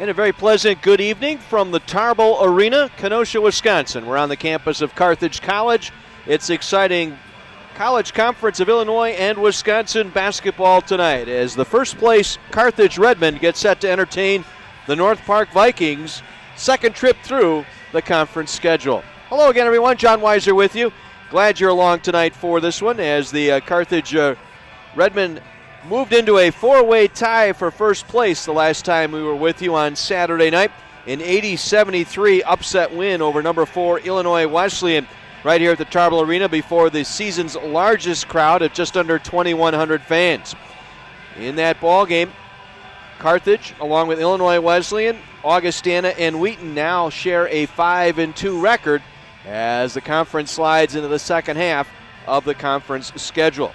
And a very pleasant good evening from the Tarble Arena, Kenosha, Wisconsin. We're on the campus of Carthage College. It's exciting College Conference of Illinois and Wisconsin basketball tonight as the first place Carthage Redmond gets set to entertain the North Park Vikings' second trip through the conference schedule. Hello again, everyone. John Weiser with you. Glad you're along tonight for this one as the Carthage Redmond moved into a four-way tie for first place the last time we were with you on Saturday night. An 80-73 upset win over number 4 Illinois Wesleyan right here at the Tarble Arena before the season's largest crowd of just under 2,100 fans. In that ball game, Carthage, along with Illinois Wesleyan, Augustana, and Wheaton now share a 5-2 record as the conference slides into the second half of the conference schedule.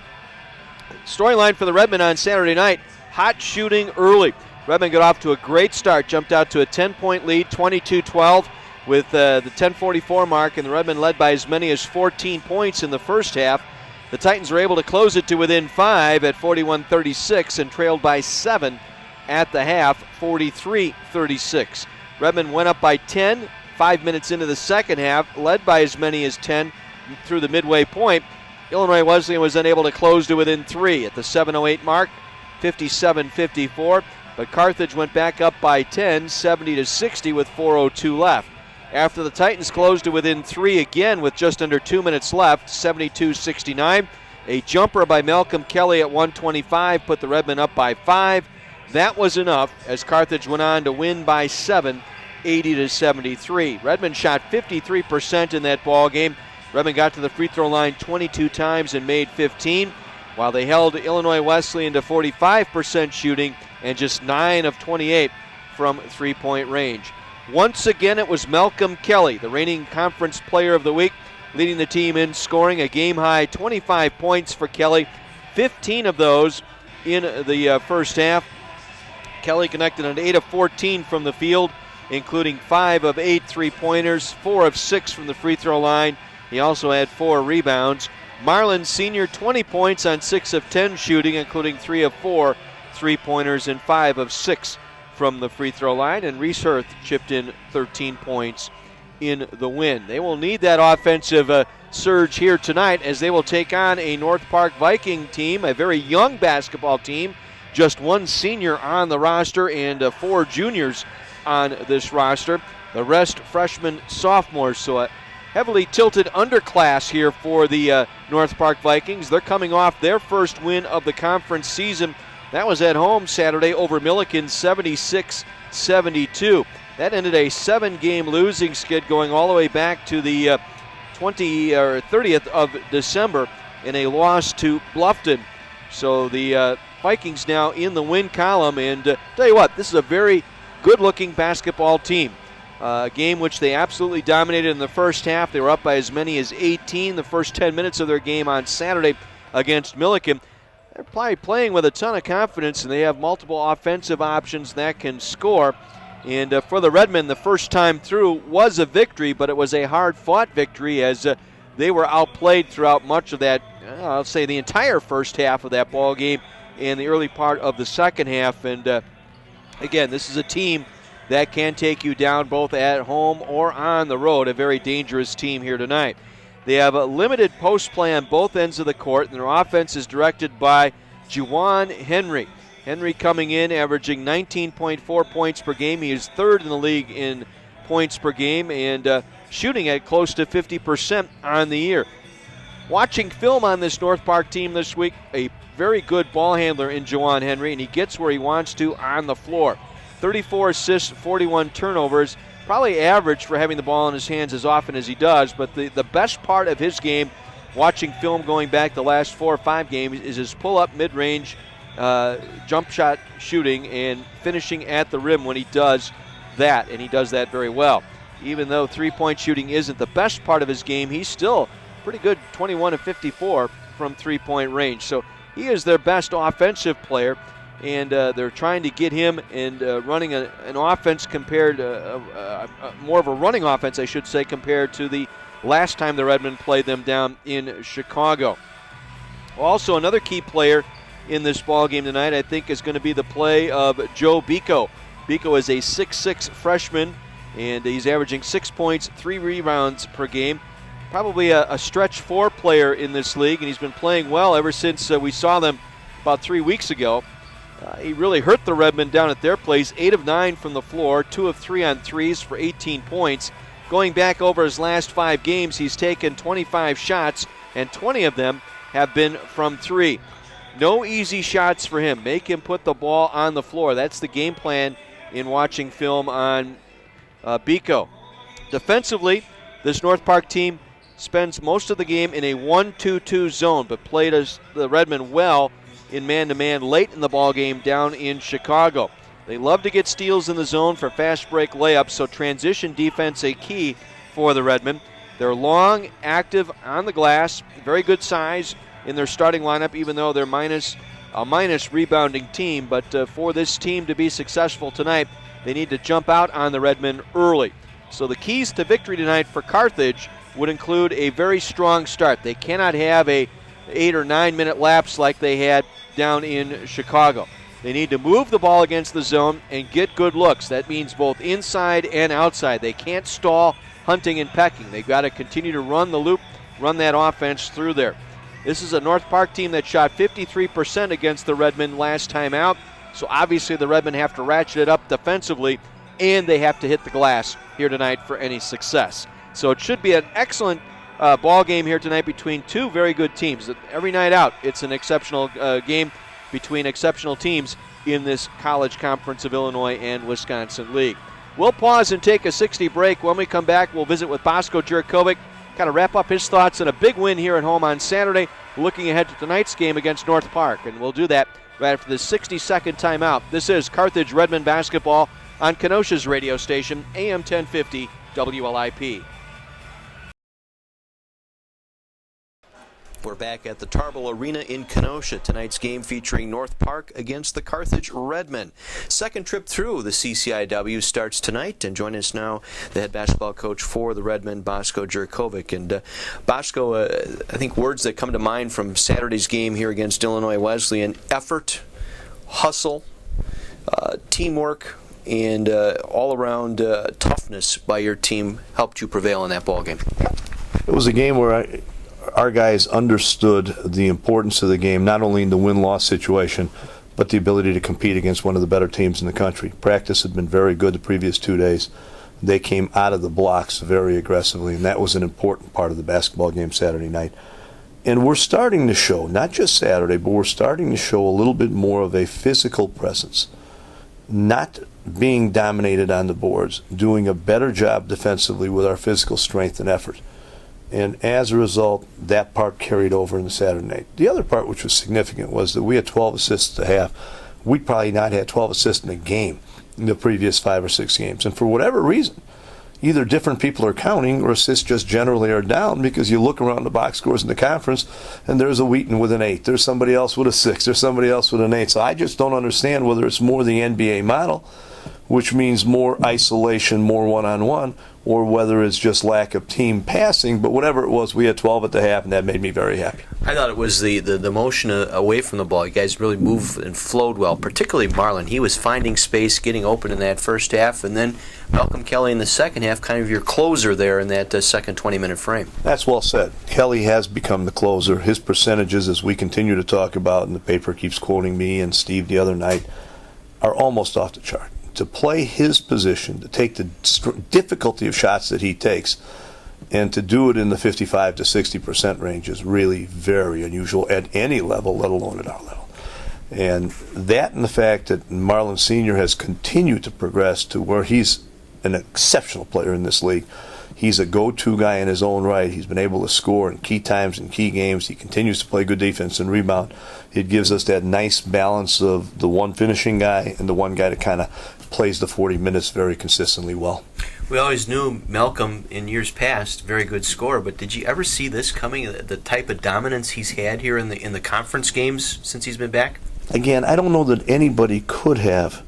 Storyline for the Redmond on Saturday night, hot shooting early. Redmond got off to a great start, jumped out to a 10-point lead, 22-12 with the 10:44 mark, and the Redmond led by as many as 14 points in the first half. The Titans were able to close it to within 5 at 41-36 and trailed by 7 at the half, 43-36. Redmond went up by 10, 5 minutes into the second half, led by as many as 10 through the midway point. Illinois Wesleyan was unable to close to within 3 at the 7:08 mark, 57-54. But Carthage went back up by 10, 70-60 with 4:02 left. After the Titans closed to within 3 again with just under 2 minutes left, 72-69. A jumper by Malcolm Kelly at 1:25 put the Redmen up by 5. That was enough as Carthage went on to win by 7, 80-73. Redmond shot 53% in that ball game. Redmond got to the free throw line 22 times and made 15, while they held Illinois Wesleyan to 45% shooting and just 9 of 28 from three-point range. Once again, it was Malcolm Kelly, the reigning conference player of the week, leading the team in scoring a game-high 25 points for Kelly, 15 of those in the first half. Kelly connected on 8 of 14 from the field, including 5 of 8 three-pointers, 4 of 6 from the free throw line. He also had 4 rebounds. Marlin Sr., 20 points on 6 of 10 shooting, including 3 of 4 three-pointers and 5 of 6 from the free throw line. And Reese Hurth chipped in 13 points in the win. They will need that offensive surge here tonight as they will take on a North Park Viking team, a very young basketball team. Just 1 senior on the roster and 4 juniors on this roster. The rest freshmen, sophomores, so a heavily tilted underclass here for the North Park Vikings. They're coming off their first win of the conference season. That was at home Saturday over Milliken, 76-72. That ended a 7-game losing skid going all the way back to the 30th of December in a loss to Bluffton. So the Vikings now in the win column, and tell you what, this is a very good-looking basketball team. A game which they absolutely dominated in the first half. They were up by as many as 18 the first 10 minutes of their game on Saturday against Milliken. They're probably playing with a ton of confidence, and they have multiple offensive options that can score. And for the Redmen, the first time through was a victory, but it was a hard-fought victory as they were outplayed throughout much of that, I'll say the entire first half of that ball game and the early part of the second half. And again, this is a team that can take you down both at home or on the road. A very dangerous team here tonight. They have a limited post play on both ends of the court, and their offense is directed by Juwan Henry. Henry coming in, averaging 19.4 points per game. He is third in the league in points per game and shooting at close to 50% on the year. Watching film on this North Park team this week, a very good ball handler in Juwan Henry, and he gets where he wants to on the floor. 34 assists, 41 turnovers, probably average for having the ball in his hands as often as he does, but the best part of his game, watching film going back the last 4 or 5 games, is his pull-up mid-range jump shot shooting and finishing at the rim when he does that, and he does that very well. Even though three-point shooting isn't the best part of his game, he's still pretty good, 21 of 54 from three-point range. So he is their best offensive player, and they're trying to get him and running an offense compared, more of a running offense, I should say, compared to the last time the Redmen played them down in Chicago. Also, another key player in this ball game tonight, I think, is going to be the play of Joe Bico. Biko is a 6'6 freshman, and he's averaging 6 points, 3 rebounds per game. Probably a stretch 4 player in this league, and he's been playing well ever since we saw them about 3 weeks ago. He really hurt the Redmen down at their place. 8 of 9 from the floor, 2 of 3 on threes for 18 points. Going back over his last 5 games, he's taken 25 shots, and 20 of them have been from 3. No easy shots for him. Make him put the ball on the floor. That's the game plan in watching film on Biko. Defensively, this North Park team spends most of the game in a 1-2-2 zone, but played the Redmen well in man-to-man late in the ball game down in Chicago. They love to get steals in the zone for fast break layups, so transition defense a key for the Redmen. They're long, active on the glass, very good size in their starting lineup, even though they're a minus rebounding team. But for this team to be successful tonight, they need to jump out on the Redmen early. So the keys to victory tonight for Carthage would include a very strong start. They cannot have a 8 or 9 minute lapse like they had down in Chicago. They need to move the ball against the zone and get good looks. That means both inside and outside. They can't stall hunting and pecking. They've got to continue to run the loop, run that offense through there. This is a North Park team that shot 53% against the Redmen last time out. So obviously the Redmen have to ratchet it up defensively, and they have to hit the glass here tonight for any success. So it should be an excellent ball game here tonight between 2 very good teams. Every night out, it's an exceptional game between exceptional teams in this College Conference of Illinois and Wisconsin League. We'll pause and take a 60 break. When we come back, we'll visit with Bosko Jurkovic, kind of wrap up his thoughts on a big win here at home on Saturday, looking ahead to tonight's game against North Park. And we'll do that right after this 60-second timeout. This is Carthage Redmen basketball on Kenosha's radio station, AM 1050 WLIP. We're back at the Tarble Arena in Kenosha. Tonight's game featuring North Park against the Carthage Redmen. Second trip through the CCIW starts tonight, and joining us now, the head basketball coach for the Redmen, Bosko Jurkovic. And Bosko, I think words that come to mind from Saturday's game here against Illinois Wesleyan: effort, hustle, teamwork, and all-around toughness by your team helped you prevail in that ball game. It was a game where our guys understood the importance of the game, not only in the win-loss situation, but the ability to compete against one of the better teams in the country. Practice had been very good the previous 2 days. They came out of the blocks very aggressively, and that was an important part of the basketball game Saturday night. And we're starting to show, not just Saturday, but we're starting to show a little bit more of a physical presence. Not being dominated on the boards, doing a better job defensively with our physical strength and effort. And as a result, that part carried over in the Saturday night. The other part, which was significant, was that we had 12 assists a half. We'd probably not had 12 assists in a game in the previous 5 or 6 games. And for whatever reason, either different people are counting or assists just generally are down, because you look around the box scores in the conference and there's a Wheaton with an 8. There's somebody else with a 6. There's somebody else with an 8. So I just don't understand whether it's more the NBA model, which means more isolation, more one-on-one, or whether it's just lack of team passing. But whatever it was, we had 12 at the half, and that made me very happy. I thought it was the motion away from the ball. You guys really moved and flowed well, particularly Marlon. He was finding space, getting open in that first half, and then Malcolm Kelly in the second half, kind of your closer there in that second 20-minute frame. That's well said. Kelly has become the closer. His percentages, as we continue to talk about, and the paper keeps quoting me and Steve the other night, are almost off the chart. To play his position, to take the difficulty of shots that he takes, and to do it in the 55 to 60% range is really very unusual at any level, let alone at our level. And that, and the fact that Marlon Sr. has continued to progress to where he's an exceptional player in this league. He's a go-to guy in his own right. He's been able to score in key times in key games. He continues to play good defense and rebound. It gives us that nice balance of the one finishing guy and the one guy that kind of plays the 40 minutes very consistently well. We always knew Malcolm in years past, very good scorer, but did you ever see this coming, the type of dominance he's had here in the conference games since he's been back? Again, I don't know that anybody could have.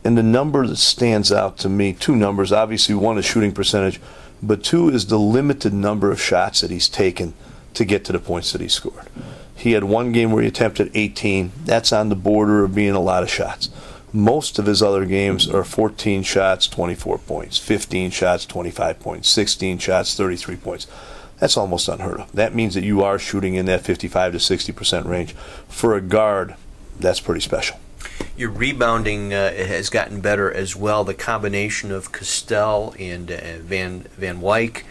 And the number that stands out to me, 2 numbers, obviously one is shooting percentage, but 2 is the limited number of shots that he's taken to get to the points that he scored. He had one game where he attempted 18. That's on the border of being a lot of shots. Most of his other games are 14 shots, 24 points, 15 shots, 25 points, 16 shots, 33 points. That's almost unheard of. That means that you are shooting in that 55 to 60% range. For a guard, that's pretty special. Your rebounding has gotten better as well. The combination of Castell and Van Wyk,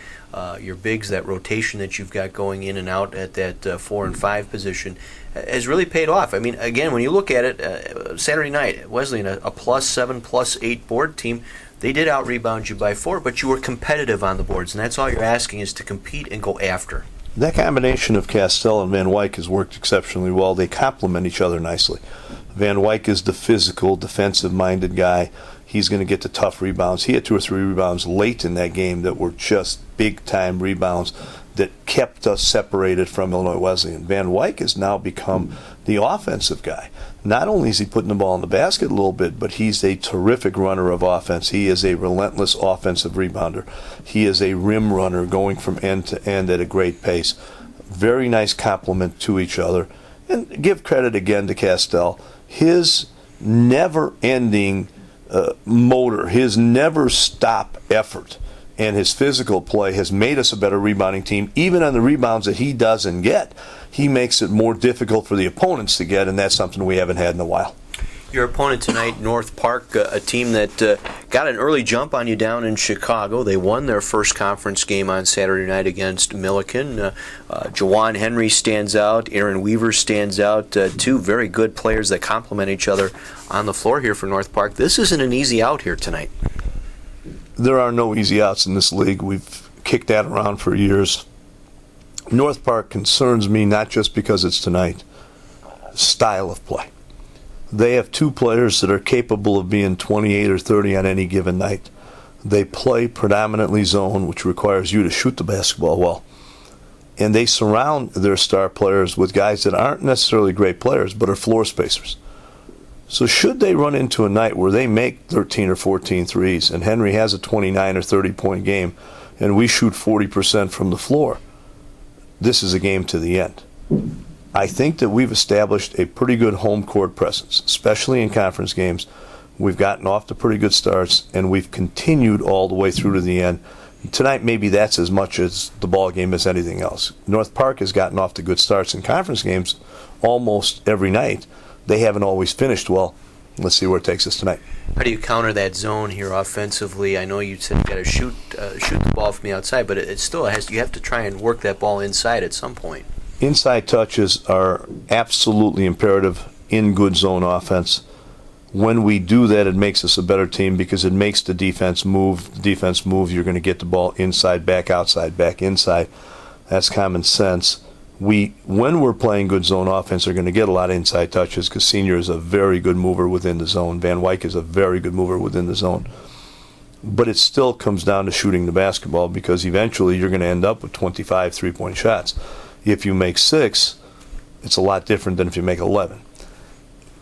your bigs, that rotation that you've got going in and out at that 4 and 5 position, has really paid off. I mean, again, when you look at it, Saturday night, Wesleyan, a +7, +8 board team, they did out-rebound you by 4, but you were competitive on the boards, and that's all you're asking, is to compete and go after. That combination of Castell and Van Wyk has worked exceptionally well. They complement each other nicely. Van Wyk is the physical, defensive-minded guy. He's going to get the tough rebounds. He had 2 or 3 rebounds late in that game that were just big-time rebounds that kept us separated from Illinois Wesleyan. Van Wyk has now become the offensive guy. Not only is he putting the ball in the basket a little bit, but he's a terrific runner of offense. He is a relentless offensive rebounder. He is a rim runner going from end to end at a great pace. Very nice complement to each other. And give credit again to Castell. His never-ending motor, his never-stop effort, and his physical play has made us a better rebounding team. Even on the rebounds that he doesn't get, he makes it more difficult for the opponents to get, and that's something we haven't had in a while. Your opponent tonight, North Park, a team that got an early jump on you down in Chicago. They won their first conference game on Saturday night against Milliken. Jawan Henry stands out. Aaron Weaver stands out. 2 very good players that complement each other on the floor here for North Park. This isn't an easy out here tonight. There are no easy outs in this league. We've kicked that around for years. North Park concerns me not just because it's tonight, style of play. They have 2 players that are capable of being 28 or 30 on any given night. They play predominantly zone, which requires you to shoot the basketball well. And they surround their star players with guys that aren't necessarily great players, but are floor spacers. So should they run into a night where they make 13 or 14 threes, and Henry has a 29 or 30-point game, and we shoot 40% from the floor, this is a game to the end. I think that we've established a pretty good home court presence, especially in conference games. We've gotten off to pretty good starts, and we've continued all the way through to the end. Tonight, maybe that's as much as the ball game as anything else. North Park has gotten off to good starts in conference games almost every night. They haven't always finished well. Let's see where it takes us tonight. How do you counter that zone here offensively? I know you said you got to shoot the ball from the outside, but it still has. You have to try and work that ball inside at some point. Inside touches are absolutely imperative in good zone offense. When we do that, it makes us a better team because it makes the defense move. The defense moves, you're going to get the ball inside, back, outside, back, inside. That's common sense. When we're playing good zone offense, are going to get a lot of inside touches because Senior is a very good mover within the zone. Van Wyk is a very good mover within the zone. But it still comes down to shooting the basketball because eventually you're going to end up with 25 3-point shots. If you make 6, it's a lot different than if you make 11.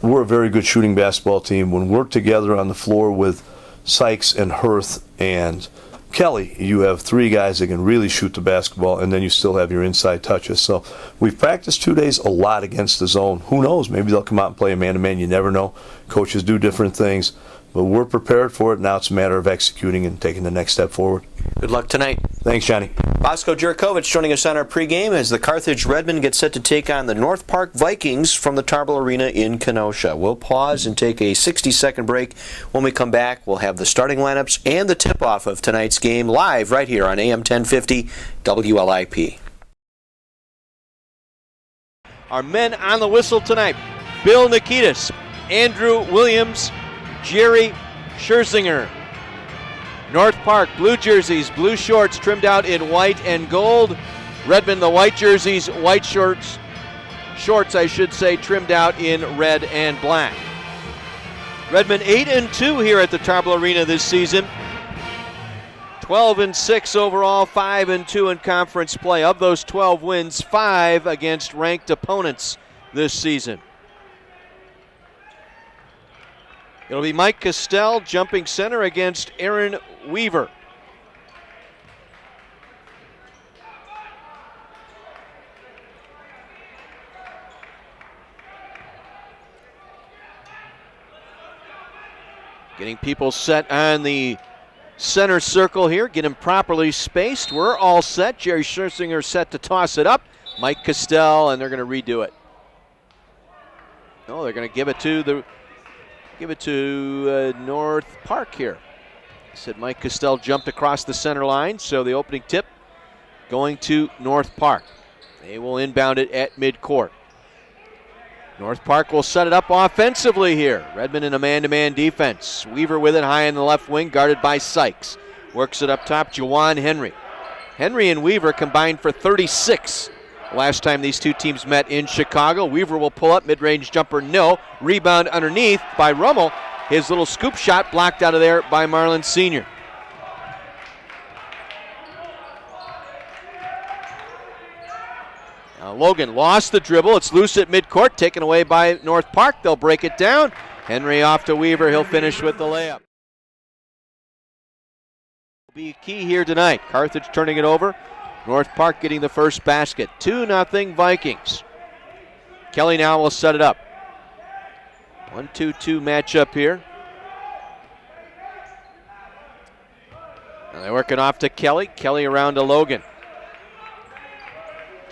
We're a very good shooting basketball team. When we're together on the floor with Sykes and Hurth and Kelly, you have 3 guys that can really shoot the basketball, and then you still have your inside touches. So we've practiced 2 days a lot against the zone. Who knows? Maybe they'll come out and play a man-to-man. You never know. Coaches do different things. But we're prepared for it. Now it's a matter of executing and taking the next step forward. Good luck tonight. Thanks, Johnny. Bosco Jurkovich joining us on our pregame as the Carthage Redmen get set to take on the North Park Vikings from the Tarble Arena in Kenosha. We'll pause and take a 60-second break. When we come back, we'll have the starting lineups and the tip-off of tonight's game live right here on AM 1050 WLIP. Our men on the whistle tonight: Bill Nikitas, Andrew Williams, Jerry Scherzinger. North Park, blue jerseys, blue shorts trimmed out in white and gold. Redmen, the white jerseys, white shorts trimmed out in red and black. Redmen 8-2 here at the Tarble Arena this season. 12-6 overall, 5-2 in conference play. Of those 12 wins, 5 against ranked opponents this season. It'll be Mike Castell jumping center against Aaron Weaver. Getting people set on the center circle here. Get them properly spaced. We're all set. Jerry Scherzinger set to toss it up. Mike Castell, and they're going to redo it. No, they're going to give it to North Park here. I said Mike Castell jumped across the center line, so the opening tip going to North Park. They will inbound it at midcourt. North Park will set it up offensively here. Redmond in a man-to-man defense. Weaver with it high in the left wing, guarded by Sykes. Works it up top, Juwan Henry. Henry and Weaver combined for 36 last time these two teams met in Chicago. Weaver will pull up, mid-range jumper, no. Rebound underneath by Rummel. His little scoop shot blocked out of there by Marlin Sr. Now Logan lost the dribble. It's loose at midcourt, taken away by North Park. They'll break it down. Henry off to Weaver. He'll finish with the layup. Be key here tonight. Carthage turning it over. North Park getting the first basket. 2-0 Vikings. Kelly now will set it up. 1-2-2 matchup here. Now they're working off to Kelly. Kelly around to Logan.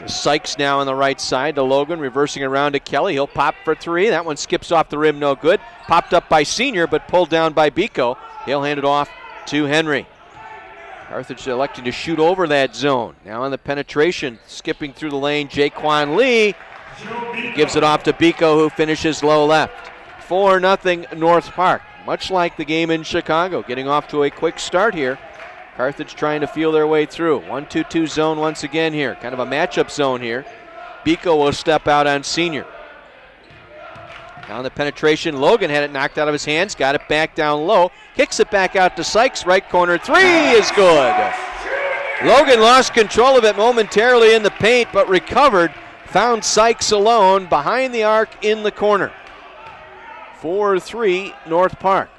Sykes now on the right side to Logan, reversing around to Kelly. He'll pop for three. That one skips off the rim, no good. Popped up by Senior, but pulled down by Biko. He'll hand it off to Henry. Carthage electing to shoot over that zone. Now on the penetration, skipping through the lane, Jaquan Lee. He gives it off to Biko, who finishes low left. 4-0 North Park. Much like the game in Chicago, getting off to a quick start here. Carthage trying to feel their way through. 1-2-2 zone once again here. Kind of a matchup zone here. Biko will step out on Senior. Down the penetration. Logan had it knocked out of his hands. Got it back down low. Kicks it back out to Sykes. Right corner three is good. Logan lost control of it momentarily in the paint, but recovered. Found Sykes alone behind the arc in the corner. 4-3 North Park.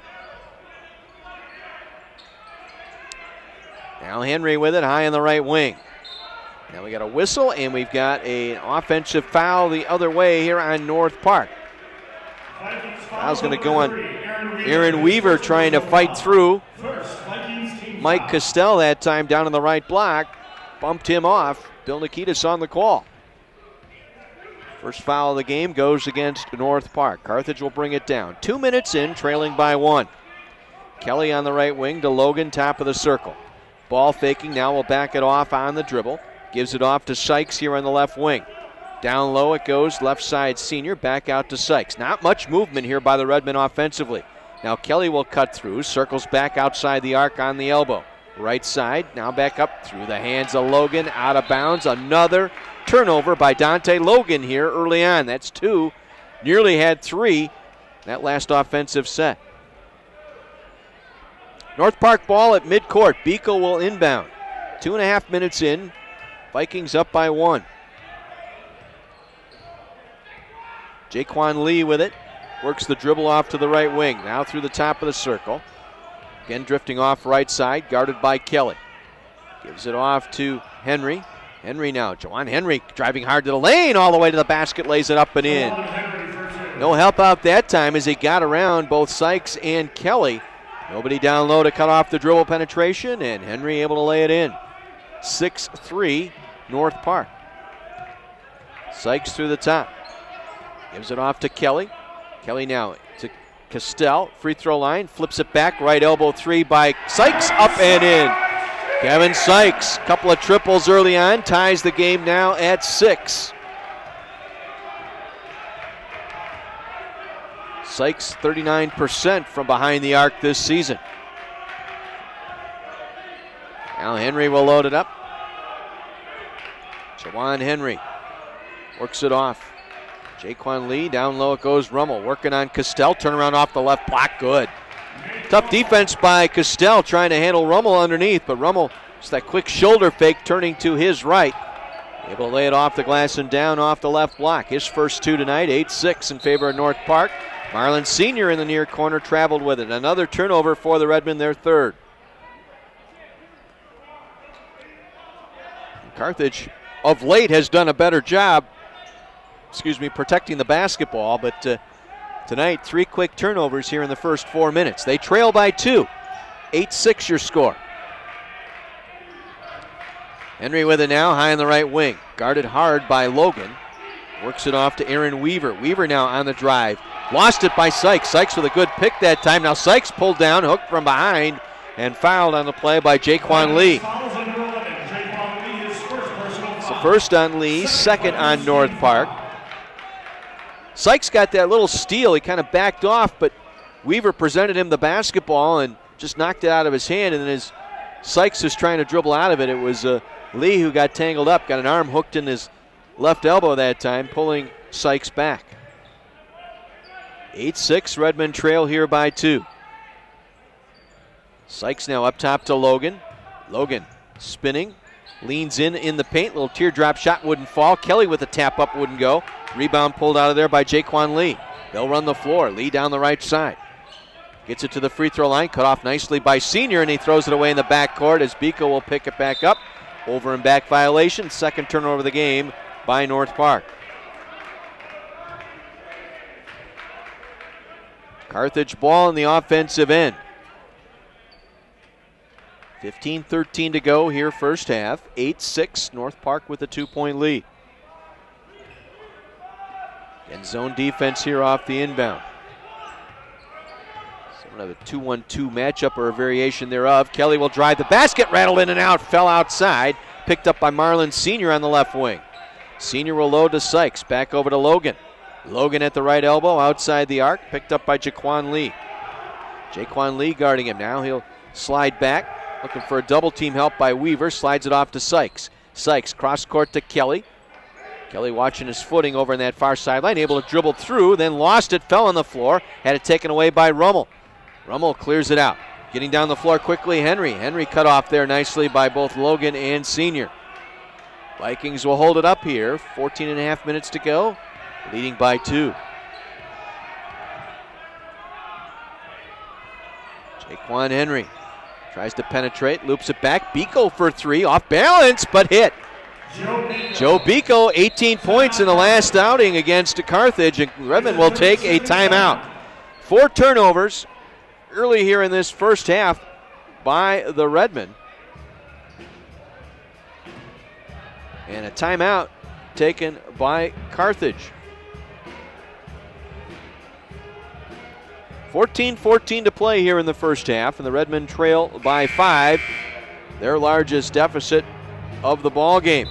Now Henry with it, high in the right wing. Now we got a whistle, and we've got an offensive foul the other way here on North Park. Foul's going to go on Aaron Weaver, trying to fight through. Mike Castell that time down in the right block. Bumped him off. Bill Nikitas on the call. First foul of the game goes against North Park. Carthage will bring it down. 2 minutes in, trailing by 1. Kelly on the right wing to Logan, top of the circle. Ball faking, now will back it off on the dribble. Gives it off to Sykes here on the left wing. Down low it goes, left side Senior, back out to Sykes. Not much movement here by the Redmen offensively. Now Kelly will cut through, circles back outside the arc on the elbow. Right side, now back up through the hands of Logan, out of bounds. Another turnover by Dante Logan here early on. That's 2, nearly had 3 that last offensive set. North Park ball at midcourt. Biko will inbound. 2.5 minutes in. Vikings up by 1. Jaquan Lee with it. Works the dribble off to the right wing. Now through the top of the circle. Again drifting off right side. Guarded by Kelly. Gives it off to Henry. Henry now. Juwan Henry driving hard to the lane. All the way to the basket. Lays it up and in. No help out that time as he got around both Sykes and Kelly. Nobody down low to cut off the dribble penetration, and Henry able to lay it in. 6-3 North Park. Sykes through the top. Gives it off to Kelly. Kelly now to Castell. Free throw line. Flips it back. Right elbow three by Sykes. Up and in. Kevin Sykes. Couple of triples early on. Ties the game now at 6. Sykes 39% from behind the arc this season. Now Henry will load it up. Juwan Henry works it off. Jaquan Lee, down low it goes. Rummel working on Castell. Turnaround off the left block, good. Tough defense by Castell trying to handle Rummel underneath, but Rummel, just that quick shoulder fake turning to his right. Able to lay it off the glass and down off the left block. His first 2 tonight, 8-6 in favor of North Park. Marlin Sr. in the near corner traveled with it. Another turnover for the Redmen, their 3rd. Carthage of late has done a better job, protecting the basketball, but Tonight, 3 quick turnovers here in the first 4 minutes. They trail by 2. 8-6 your score. Henry with it now, high in the right wing. Guarded hard by Logan. Works it off to Aaron Weaver. Weaver now on the drive. Lost it by Sykes. Sykes with a good pick that time. Now Sykes pulled down, hooked from behind, and fouled on the play by Jaquan Lee. It's the first on Lee, second on North Park. Sykes got that little steal. He kind of backed off, but Weaver presented him the basketball and just knocked it out of his hand. And then as Sykes was trying to dribble out of it, it was Lee who got tangled up, got an arm hooked in his left elbow that time, pulling Sykes back. 8-6, Redmond trail here by 2. Sykes now up top to Logan. Logan spinning, leans in the paint. Little teardrop shot wouldn't fall. Kelly with a tap up wouldn't go. Rebound pulled out of there by Jaquan Lee. They'll run the floor. Lee down the right side. Gets it to the free throw line. Cut off nicely by Senior, and he throws it away in the backcourt as Biko will pick it back up. Over and back violation. Second turnover of the game by North Park. Carthage ball in the offensive end. 15-13 to go here first half. 8-6, North Park with a 2-point lead. And zone defense here off the inbound. Somewhat of a 2-1-2 matchup or a variation thereof. Kelly will drive the basket, rattled in and out, fell outside. Picked up by Marlon Senior on the left wing. Senior will load to Sykes, back over to Logan. Logan at the right elbow, outside the arc, picked up by Jaquan Lee. Jaquan Lee guarding him now. He'll slide back, looking for a double team help by Weaver, slides it off to Sykes. Sykes cross court to Kelly. Kelly watching his footing over on that far sideline, able to dribble through, then lost it, fell on the floor, had it taken away by Rummel. Rummel clears it out. Getting down the floor quickly, Henry. Henry cut off there nicely by both Logan and Senior. Vikings will hold it up here. 14 and a half minutes to go, leading by 2. Jaquan Henry tries to penetrate, loops it back. Biko for 3, off balance, but hit. Joe Biko, 18 points in the last outing against Carthage, and Redmond will take a timeout. 4 turnovers early here in this first half by the Redmond. And a timeout taken by Carthage. 14-14 to play here in the first half, and the Redmond trail by 5, their largest deficit of the ball game.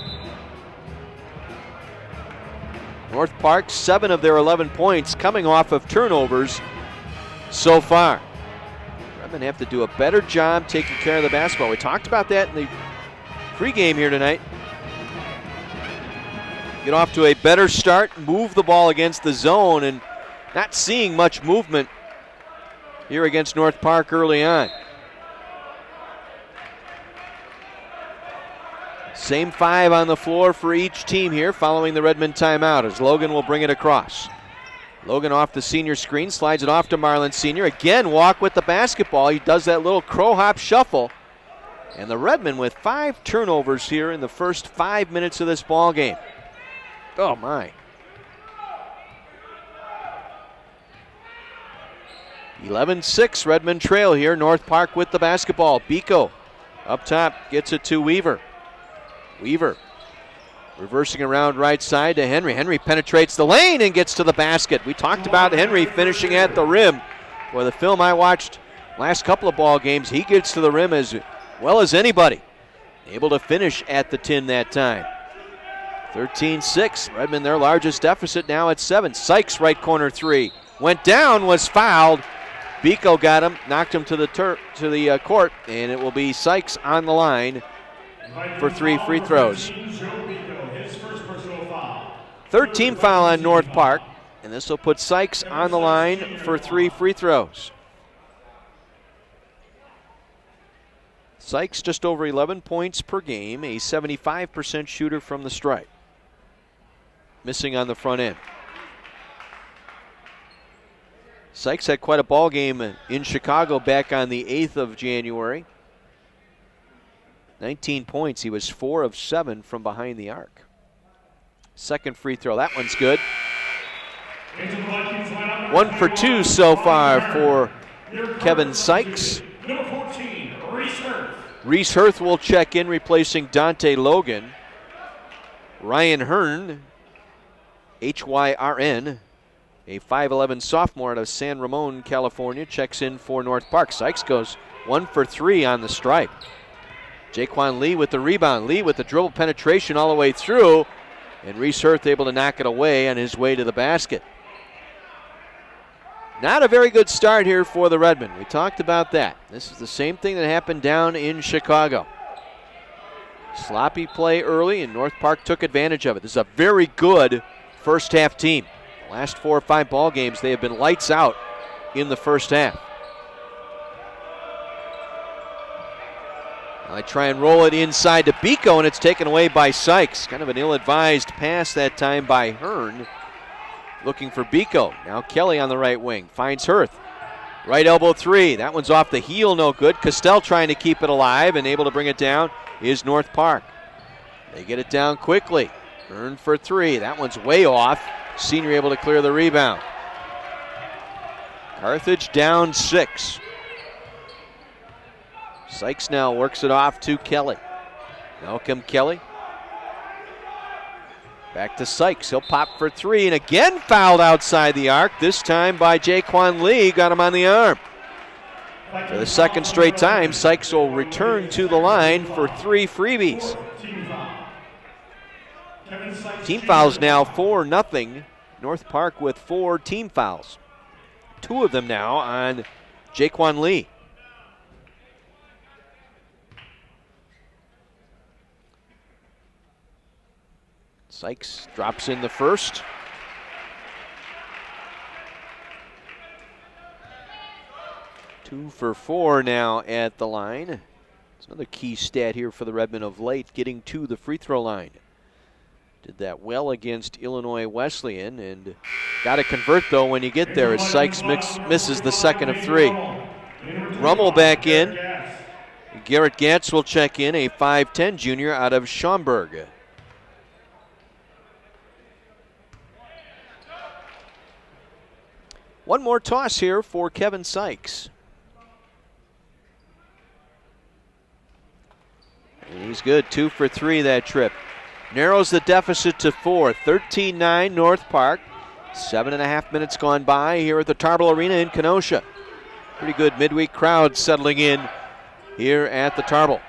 North Park, 7 of their 11 points coming off of turnovers so far. Redmond have to do a better job taking care of the basketball. We talked about that in the pregame here tonight. Get off to a better start, move the ball against the zone, and not seeing much movement here against North Park early on. Same 5 on the floor for each team here following the Redmond timeout as Logan will bring it across. Logan off the Senior screen, slides it off to Marlon Senior. Again, walk with the basketball. He does that little crow hop shuffle. And the Redmond with 5 turnovers here in the first 5 minutes of this ball game. Oh my. 11-6, Redmond trail here. North Park with the basketball. Biko up top gets it to Weaver. Weaver reversing around right side to Henry. Henry penetrates the lane and gets to the basket. We talked about Henry finishing at the rim. Well, the film I watched last couple of ball games, he gets to the rim as well as anybody. Able to finish at the tin that time. 13-6, Redmond their largest deficit now at 7. Sykes right corner 3. Went down, was fouled. Biko got him, knocked him to the court, and it will be Sykes on the line for 3 free throws. Third team foul on North Park, and this will put Sykes on the line for 3 free throws. Sykes just over 11 points per game, a 75% shooter from the stripe. Missing on the front end. Sykes had quite a ball game in Chicago back on the 8th of January. 19 points. He was 4 of 7 from behind the arc. Second free throw. That one's good. 1 for 2 so far for Kevin Sykes. Number 14, Reese Hurth. Reese Hurth will check in, replacing Dante Logan. Ryan Hearn, Hyrn, a 5'11 sophomore out of San Ramon, California, checks in for North Park. Sykes goes 1 for 3 on the stripe. Jaquan Lee with the rebound. Lee with the dribble penetration all the way through. And Reese Hurth able to knock it away on his way to the basket. Not a very good start here for the Redmen. We talked about that. This is the same thing that happened down in Chicago. Sloppy play early, and North Park took advantage of it. This is a very good first half team. The last 4 or 5 ball games, they have been lights out in the first half. Now they try and roll it inside to Biko, and it's taken away by Sykes. Kind of an ill-advised pass that time by Hearn. Looking for Biko. Now Kelly on the right wing. Finds Hurth. Right elbow three. That one's off the heel, no good. Castell trying to keep it alive and able to bring it down is North Park. They get it down quickly. Hearn for three. That one's way off. Senior able to clear the rebound. Carthage down 6. Sykes now works it off to Kelly. Malcolm Kelly. Back to Sykes. He'll pop for three and again fouled outside the arc. This time by Jaquan Lee. Got him on the arm. For the second straight time, Sykes will return to the line for 3 freebies. Team fouls now 4-0. North Park with 4 team fouls. 2 of them now on Jaquan Lee. Sykes drops in the first. Two for 4 now at the line. It's another key stat here for the Redmen of late, getting to the free throw line. Did that well against Illinois Wesleyan, and got to convert though when you get there as Sykes misses the second of 3. Rummel back in. Garrett Gatz will check in, a 5'10 junior out of Schaumburg. One more toss here for Kevin Sykes. And he's good, 2 for 3 that trip. Narrows the deficit to 4, 13-9 North Park. 7.5 minutes gone by here at the Tarble Arena in Kenosha. Pretty good midweek crowd settling in here at the Tarble.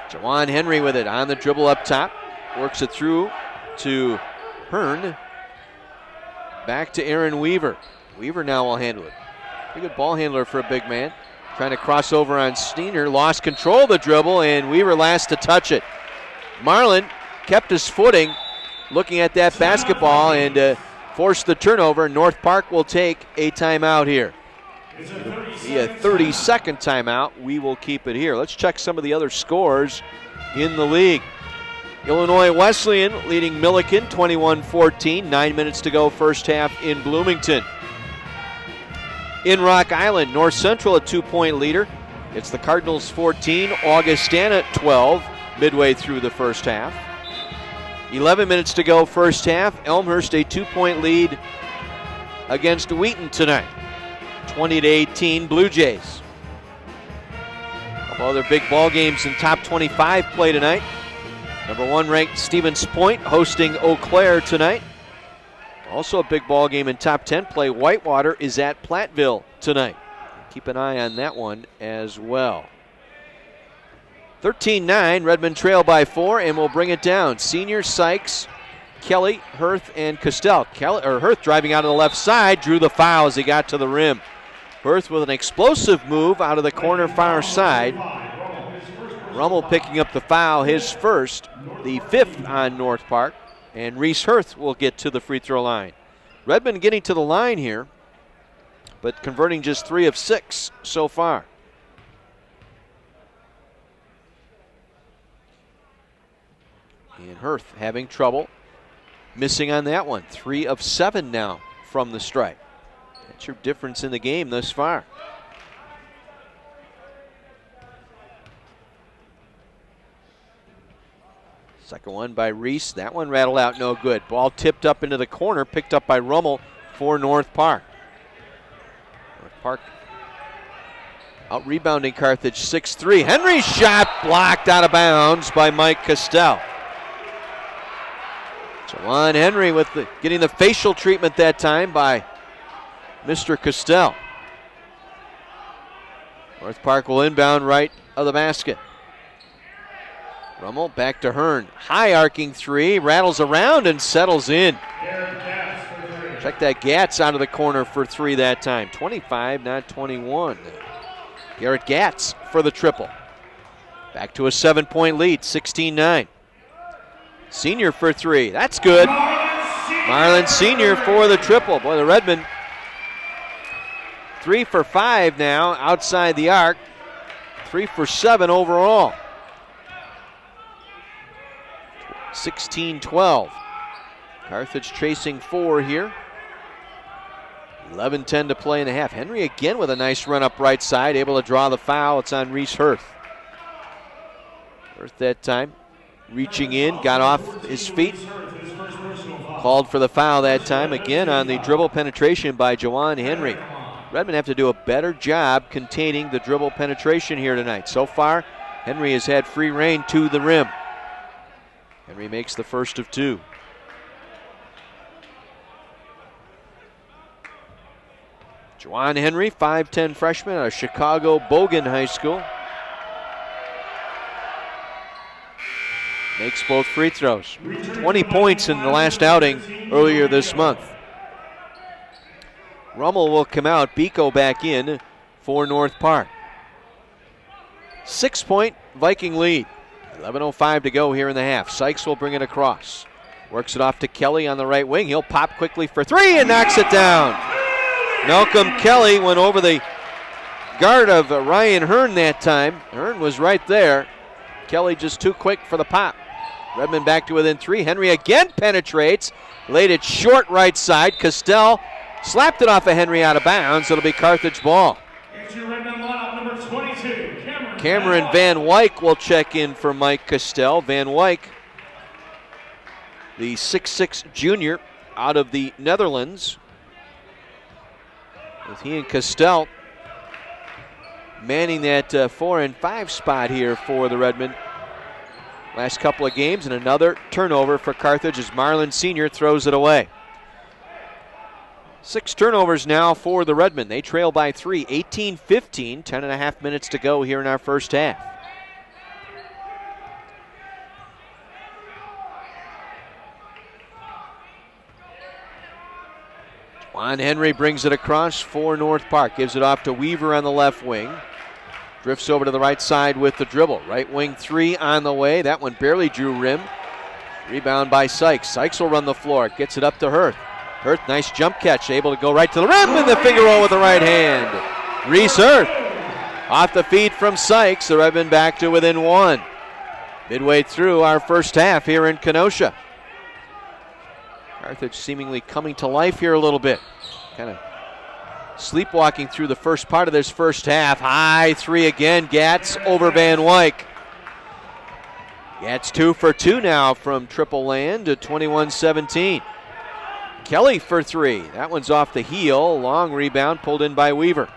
Jawan Henry with it on the dribble up top. Works it through to Hearn. Back to Aaron Weaver. Weaver now will handle it. Pretty good ball handler for a big man. Trying to cross over on Steiner. Lost control of the dribble, and Weaver last to touch it. Marlin kept his footing looking at that basketball and forced the turnover. North Park will take a timeout here. It'll be a 30-second timeout. We will keep it here. Let's check some of the other scores in the league. Illinois Wesleyan leading Millikin 21-14. 9 minutes to go first half in Bloomington. In Rock Island, North Central a 2-point leader. It's the Cardinals 14, Augustana 12 midway through the first half. 11 minutes to go first half. Elmhurst a 2-point lead against Wheaton tonight. 20-18 Blue Jays. A couple other big ball games in top 25 play tonight. Number 1 ranked Stevens Point hosting Eau Claire tonight. Also a big ball game in top 10 play. Whitewater is at Platteville tonight. Keep an eye on that one as well. 13-9, Redmond trail by 4, and we'll bring it down. Senior Sykes, Kelly, Hurth, and Castell. Hurth driving out of the left side, drew the foul as he got to the rim. Hurth with an explosive move out of the corner far side. Rummel picking up the foul, his first, the 5th on North Park, and Reese Hurth will get to the free throw line. Redmond getting to the line here, but converting just 3 of 6 so far. And Hurth having trouble, missing on that one. 3 of 7 now from the stripe. That's your difference in the game thus far. Second one by Reese. That one rattled out no good. Ball tipped up into the corner, picked up by Rummel for North Park. North Park out rebounding Carthage 6-3. Henry's shot blocked out of bounds by Mike Costell. Jawan Henry with getting the facial treatment that time by Mr. Costell. North Park will inbound right of the basket. Rummel back to Hearn. High arcing three, rattles around and settles in. Check that Gatz out of the corner for three that time. 25, not 21. Garrett Gatz for the triple. Back to a 7-point lead, 16-9. Senior for three, that's good. Marlin Senior for the triple. Boy, the Redmen 3 for 5 now outside the arc. 3 for 7 overall. 16-12. Carthage chasing 4 here. 11-10 to play in the half. Henry again with a nice run up right side, able to draw the foul. It's on Reese Hirth. Hirth that time reaching in, got off his feet. Called for the foul that time again on the dribble penetration by Jawan Henry. Redmen have to do a better job containing the dribble penetration here tonight. So far, Henry has had free reign to the rim. Henry makes the first of 2. Jawan Henry, 5'10 freshman out of Chicago Bogan High School. Makes both free throws. 20 points in the last outing earlier this month. Rummel will come out, Biko back in for North Park. 6-point Viking lead. 11:05 to go here in the half. Sykes will bring it across. Works it off to Kelly on the right wing. He'll pop quickly for 3 and knocks it down. Malcolm Kelly went over the guard of Ryan Hearn that time. Hearn was right there. Kelly just too quick for the pop. Redmond back to within 3. Henry again penetrates. Laid it short right side. Costell slapped it off of Henry out of bounds. It'll be Carthage ball. Cameron Van Wyk will check in for Mike Costell. Van Wyk, the 6'6 junior out of the Netherlands. With he and Costell manning that 4 and 5 spot here for the Redmen. Last couple of games, and another turnover for Carthage as Marlin Senior throws it away. 6 turnovers now for the Redmen. They trail by 3, 18-15, 10.5 minutes to go here in our first half. Juan Henry brings it across for North Park. Gives it off to Weaver on the left wing. Drifts over to the right side with the dribble. Right wing 3 on the way. That one barely drew rim. Rebound by Sykes. Sykes will run the floor. Gets it up to Hirth. Hirth, nice jump catch. Able to go right to the rim and the finger roll with the right hand. Reese Hirth off the feed from Sykes. The Redmen back to within 1. Midway through our first half here in Kenosha. Carthage seemingly coming to life here a little bit. Kind of sleepwalking through the first part of this first half. High 3 again. Gatz over Van Wyk. Gatz 2 for 2 now from Triple Land to 21-17. Kelly for 3. That one's off the heel. Long rebound pulled in by Weaver.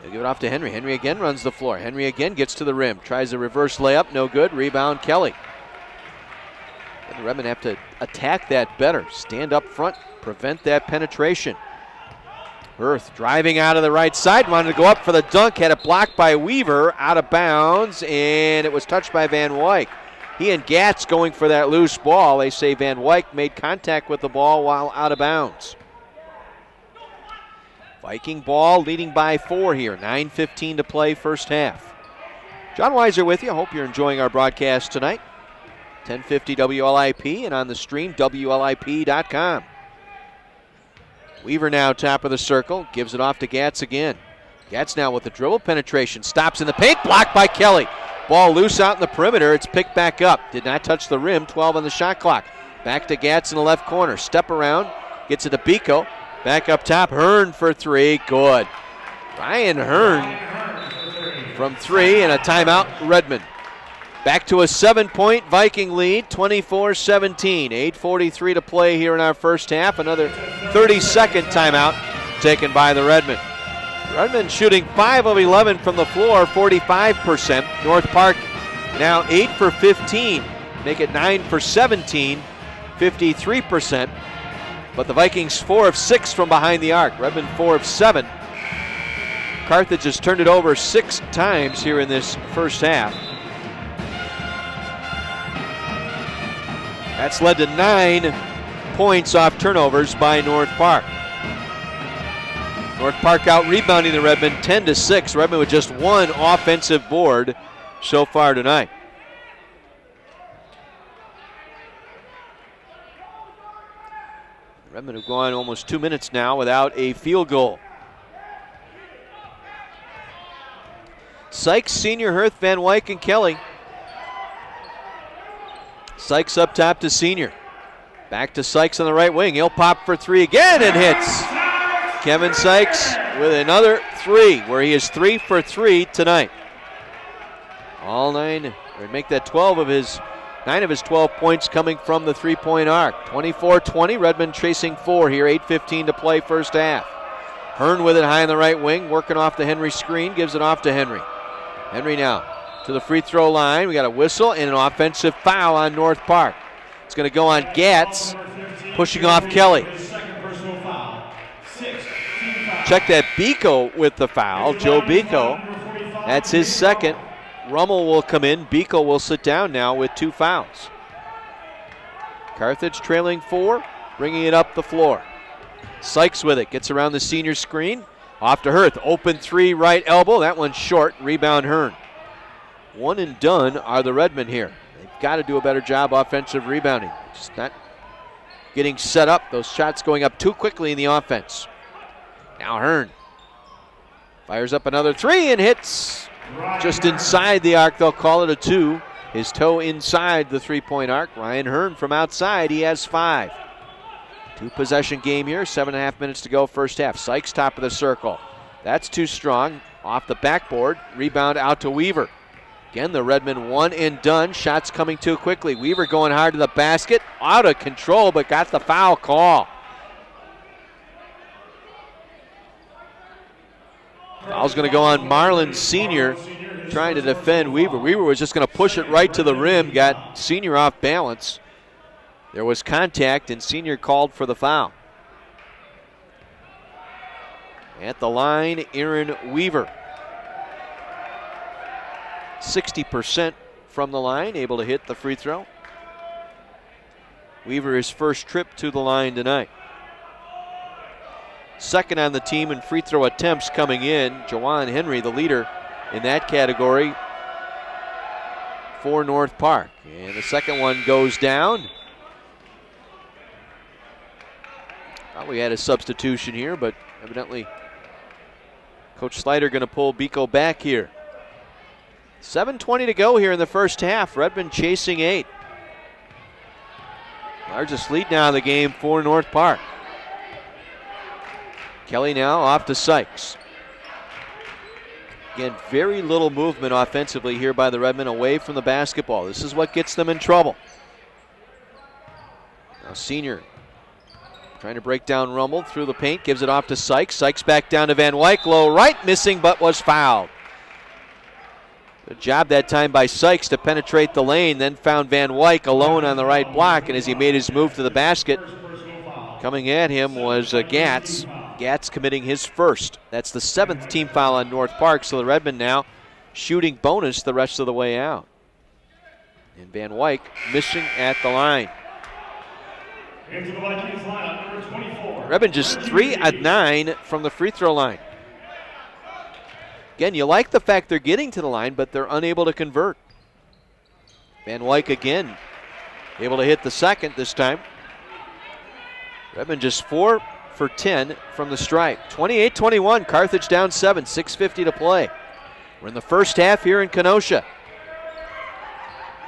They'll give it off to Henry. Henry again runs the floor. Henry again gets to the rim. Tries a reverse layup. No good. Rebound Kelly. And the Redmen have to attack that better. Stand up front. Prevent that penetration. Hirth driving out of the right side. Wanted to go up for the dunk. Had it blocked by Weaver. Out of bounds. And it was touched by Van Wyk. He and Gatz going for that loose ball. They say Van Wyk made contact with the ball while out of bounds. Viking ball leading by 4 here. 9:15 to play first half. John Weiser with you. Hope you're enjoying our broadcast tonight. 1050 WLIP and on the stream, WLIP.com. Weaver now top of the circle. Gives it off to Gatz again. Gatz now with the dribble penetration. Stops in the paint. Blocked by Kelly. Ball loose out in the perimeter. It's picked back up. Did not touch the rim. 12 on the shot clock. Back to Gatz in the left corner. Step around. Gets it to Biko. Back up top. Hearn for 3. Good. Ryan Hearn from 3 and a timeout. Redmond. Back to a 7-point Viking lead, 24-17. 8:43 to play here in our first half. Another 30-second timeout taken by the Redmen. Redmen shooting 5 of 11 from the floor, 45%. North Park now 8 for 15. Make it 9 for 17, 53%. But the Vikings 4 of 6 from behind the arc. Redmen 4 of 7. Carthage has turned it over 6 times here in this first half. That's led to 9 points off turnovers by North Park. North Park out rebounding the Redmen 10-6. Redmen with just 1 offensive board so far tonight. Redmen have gone almost 2 minutes now without a field goal. Sykes, Senior, Hurth, Van Wyck, and Kelly. Sykes up top to Senior. Back to Sykes on the right wing. He'll pop for 3 again and hits. Kevin Sykes with another 3, where he is 3 for 3 tonight. All 9, or make that 9 of his 12 points coming from the three-point arc. 24-20, Redmen chasing 4 here, 8:15 to play first half. Hearn with it high on the right wing, working off the Henry screen, gives it off to Henry. Henry now to the free throw line. We got a whistle and an offensive foul on North Park. It's going to go on Gatz, pushing off Kelly. Check that, Biko with the foul, Joe Biko. That's his second. Rummel will come in. Biko will sit down now with 2 fouls. Carthage trailing 4, bringing it up the floor. Sykes with it, gets around the Senior screen. Off to Hurth, open 3 right elbow. That one's short, rebound Hearn. 1 and done are the Redmen here. They've got to do a better job offensive rebounding. Just not getting set up. Those shots going up too quickly in the offense. Now Hearn fires up another 3 and hits just inside the arc. They'll call it a 2. His toe inside the 3-point arc. Ryan Hearn from outside. He has 5. 2-possession game here. 7.5 minutes to go first half. Sykes top of the circle. That's too strong. Off the backboard. Rebound out to Weaver. Again, the Redmen 1 and done. Shots coming too quickly. Weaver going hard to the basket. Out of control, but got the foul call. Foul's going to go on Marlin Senior, trying to defend Weaver. Weaver was just going to push it right to the rim, got Senior off balance. There was contact, and Senior called for the foul. At the line, Aaron Weaver. 60% from the line, able to hit the free throw. Weaver, his first trip to the line tonight. Second on the team in free throw attempts coming in. Jawan Henry, the leader in that category for North Park. And the second one goes down. Probably had a substitution here, but evidently Coach Slider going to pull Biko back here. 7:20 to go here in the first half. Redmen chasing 8. Largest lead now in the game for North Park. Kelly now off to Sykes. Again, very little movement offensively here by the Redmen away from the basketball. This is what gets them in trouble. Now Senior trying to break down Rummel through the paint, gives it off to Sykes. Sykes back down to Van Wyck, low right, missing but was fouled. Good job that time by Sykes to penetrate the lane, then found Van Wyck alone on the right block, and as he made his move to the basket, coming at him was Gatz. Gatz committing his first. That's the 7th team foul on North Park, so the Redmen now shooting bonus the rest of the way out. And Van Wyck missing at the line. Into the Vikings lineup, number 24. Redmen just 3 of 9 from the free throw line. Again, you like the fact they're getting to the line, but they're unable to convert. Van Wyck again able to hit the second this time. Redmen just 4 for 10 from the stripe. 28-21, Carthage down 7, 6:50 to play. We're in the first half here in Kenosha.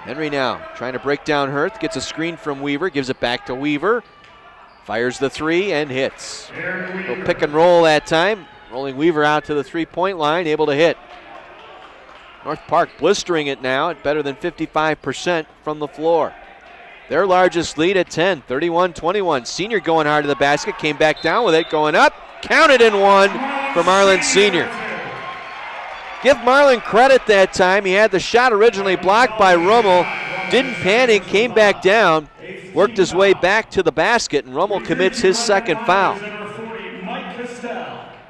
Henry now trying to break down Hurth, gets a screen from Weaver, gives it back to Weaver. Fires the 3 and hits. Little pick and roll that time. Rolling Weaver out to the 3-point line, able to hit. North Park blistering it now at better than 55% from the floor. Their largest lead at 10, 31-21. Senior going hard to the basket, came back down with it, going up, counted in one for Marlin Senior. Give Marlin credit that time. He had the shot originally blocked by Rummel, didn't panic, came back down, worked his way back to the basket, and Rummel commits his second foul.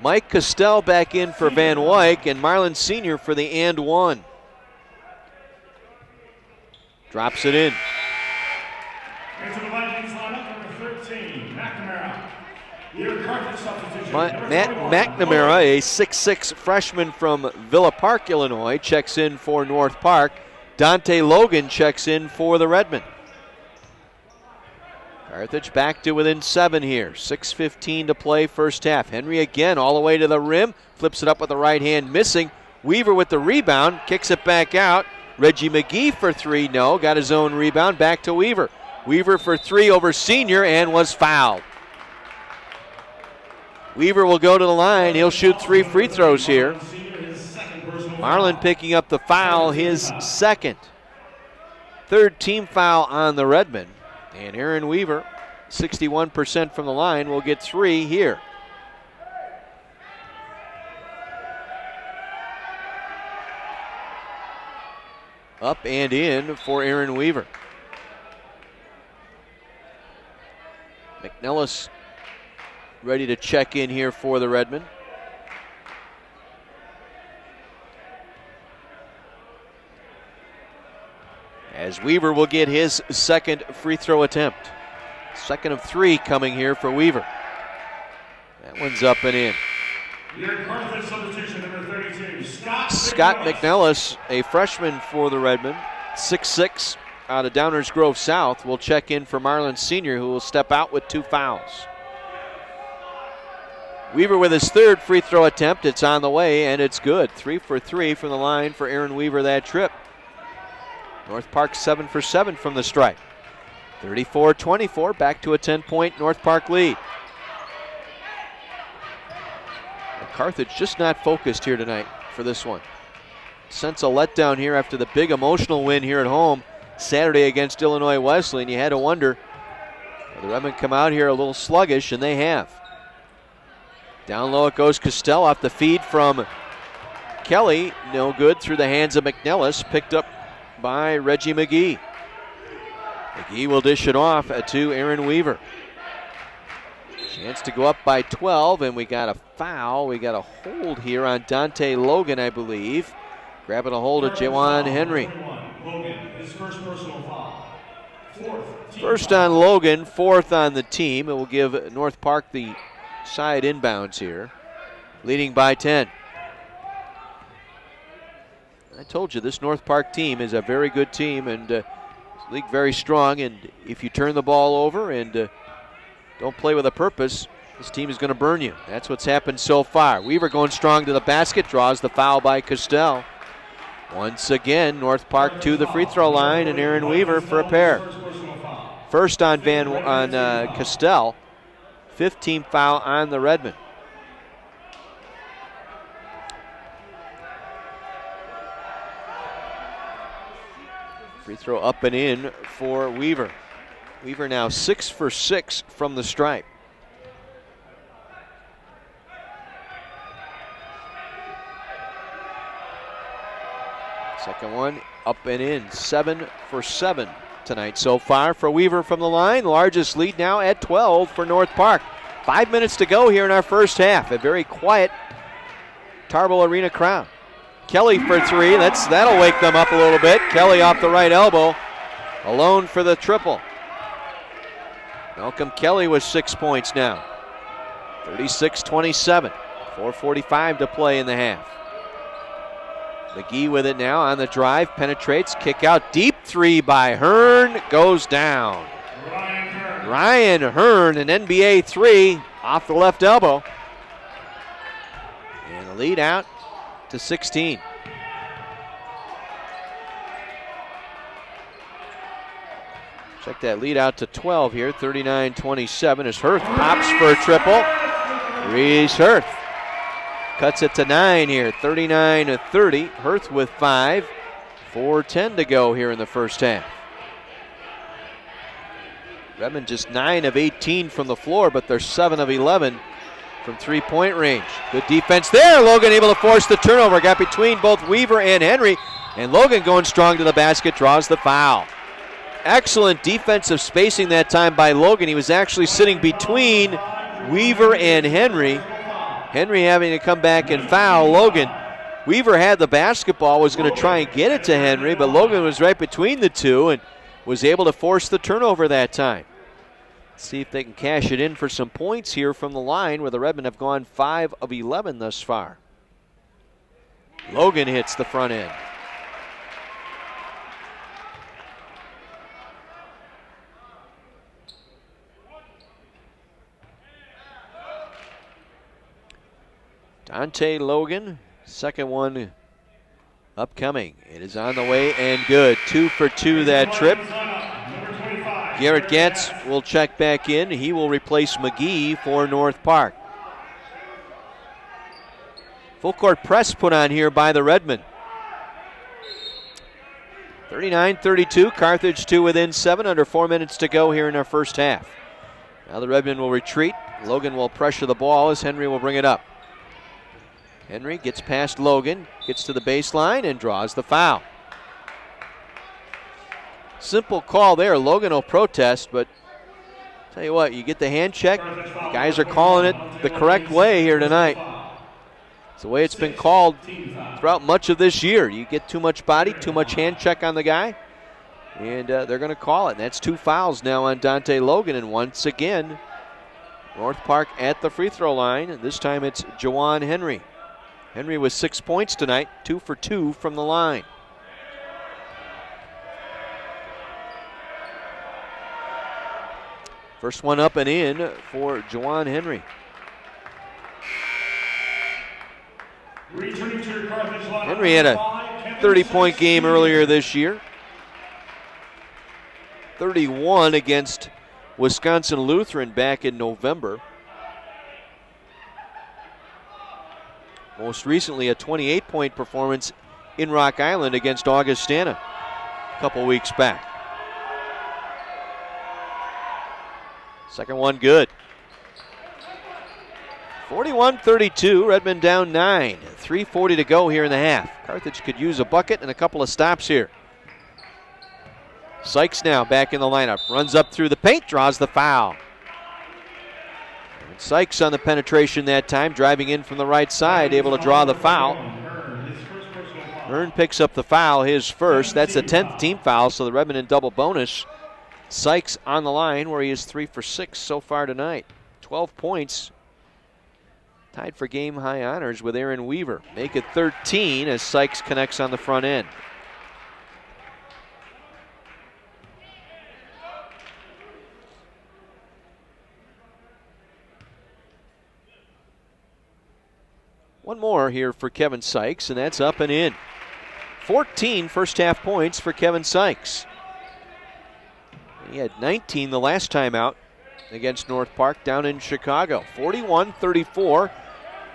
Mike Costell back in for Van Wyck, and Marlin Senior for the and one. Drops it in. Into the Vikings lineup, number 13, McNamara. Your Carthage substitution. Matt McNamara, a 6'6 freshman from Villa Park, Illinois, checks in for North Park. Dante Logan checks in for the Redmen. Carthage back to within 7 here. 6:15 to play first half. Henry again all the way to the rim. Flips it up with the right hand, missing. Weaver with the rebound. Kicks it back out. Reggie McGee for 3. No. Got his own rebound. Back to Weaver. Weaver for 3 over Senior and was fouled. Weaver will go to the line. He'll shoot 3 free throws here. Marlin picking up the foul, his second. Third team foul on the Redmen. And Aaron Weaver, 61% from the line, will get 3 here. Up and in for Aaron Weaver. McNellis ready to check in here for the Redmen. As Weaver will get his second free throw attempt. Second of 3 coming here for Weaver. That one's up and in. Your Carthage substitution, number 32, Scott McNellis, a freshman for the Redmen, 6'6", out of Downers Grove South, will check in for Marlin Senior, who will step out with 2 fouls. Weaver with his third free throw attempt. It's on the way, and it's good. 3 for 3 from the line for Aaron Weaver that trip. North Park 7 for 7 from the stripe. 34-24, back to a 10-point North Park lead. Carthage just not focused here tonight for this one. Sense a letdown here after the big emotional win here at home Saturday against Illinois Wesleyan. You had to wonder, will the Redmen come out here a little sluggish, and they have. Down low it goes Costell off the feed from Kelly. No good through the hands of McNellis. Picked up by Reggie McGee. McGee will dish it off to Aaron Weaver. Chance to go up by 12, and we got a foul. We got a hold here on Dante Logan, I believe. Grabbing a hold of Jawan Henry. Logan, his first personal foul. First on Logan, 4th on the team. It will give North Park the side inbounds here, leading by 10. I told you this North Park team is a very good team, and league very strong, and if you turn the ball over and don't play with a purpose, this team is going to burn you. That's what's happened so far. Weaver going strong to the basket, draws the foul by Costell. Once again, North Park to the free throw line, and Aaron Weaver for a pair. First on Costell, 5th team foul on the Redmen. Free throw up and in for Weaver. Weaver now 6 for 6 from the stripe. Second one up and in. 7 for 7 tonight so far for Weaver from the line. Largest lead now at 12 for North Park. 5 minutes to go here in our first half. A very quiet Tarble Arena crowd. Kelly for 3. That'll wake them up a little bit. Kelly off the right elbow. Alone for the triple. Malcolm Kelly with 6 points now. 36-27. 4:45 to play in the half. McGee with it now on the drive. Penetrates. Kick out deep. 3 by Hearn. Goes down. Ryan Hearn, an NBA 3 off the left elbow. And the lead out to 16. Check that lead out to 12 here, 39-27 as Hurth pops for a triple. Reese Hurth. cuts it to 9 here, 39-30. Hurth with 5, 4:10 to go here in the first half. Redmond just 9 of 18 from the floor, but they're 7 of 11 from three-point range. Good defense there. Logan able to force the turnover. Got between both Weaver and Henry, and Logan going strong to the basket, draws the foul. Excellent defensive spacing that time by Logan. He was actually sitting between Weaver and Henry. Henry having to come back and foul Logan. Weaver had the basketball, was going to try and get it to Henry, but Logan was right between the two and was able to force the turnover that time. Let's see if they can cash it in for some points here from the line, where the Redmen have gone 5 of 11 thus far. Logan hits the front end. Dante Logan, second one upcoming. It is on the way and good. 2 for 2 that trip. Garrett Gatz will check back in. He will replace McGee for North Park. Full court press put on here by the Redmen. 39-32, Carthage 2 within 7, under 4 minutes to go here in our first half. Now the Redmen will retreat. Logan will pressure the ball as Henry will bring it up. Henry gets past Logan, gets to the baseline, and draws the foul. Simple call there. Logan will protest, but tell you what, you get the hand check. The guys are calling it the correct way here tonight. It's the way it's been called throughout much of this year. You get too much body, too much hand check on the guy, and they're going to call it. And that's 2 fouls now on Dante Logan, and once again, North Park at the free throw line, and this time it's Jawan Henry. Henry with 6 points tonight, 2 for 2 from the line. First one up and in for Jawan Henry. Henry had a 30-point game earlier this year. 31 against Wisconsin Lutheran back in November. Most recently, a 28-point performance in Rock Island against Augustana a couple weeks back. Second one good. 41-32, Redmond down 9. 3:40 to go here in the half. Carthage could use a bucket and a couple of stops here. Sykes now back in the lineup. Runs up through the paint, draws the foul. And Sykes on the penetration that time, driving in from the right side, able to draw the foul. Hearn picks up the foul, his first. That's the 10th team foul, so the Redmond in double bonus. Sykes on the line, where he is 3 for 6 so far tonight. 12 points. Tied for game high honors with Aaron Weaver. Make it 13 as Sykes connects on the front end. One more here for Kevin Sykes, and that's up and in. 14 first half points for Kevin Sykes. He had 19 the last time out against North Park down in Chicago. 41-34.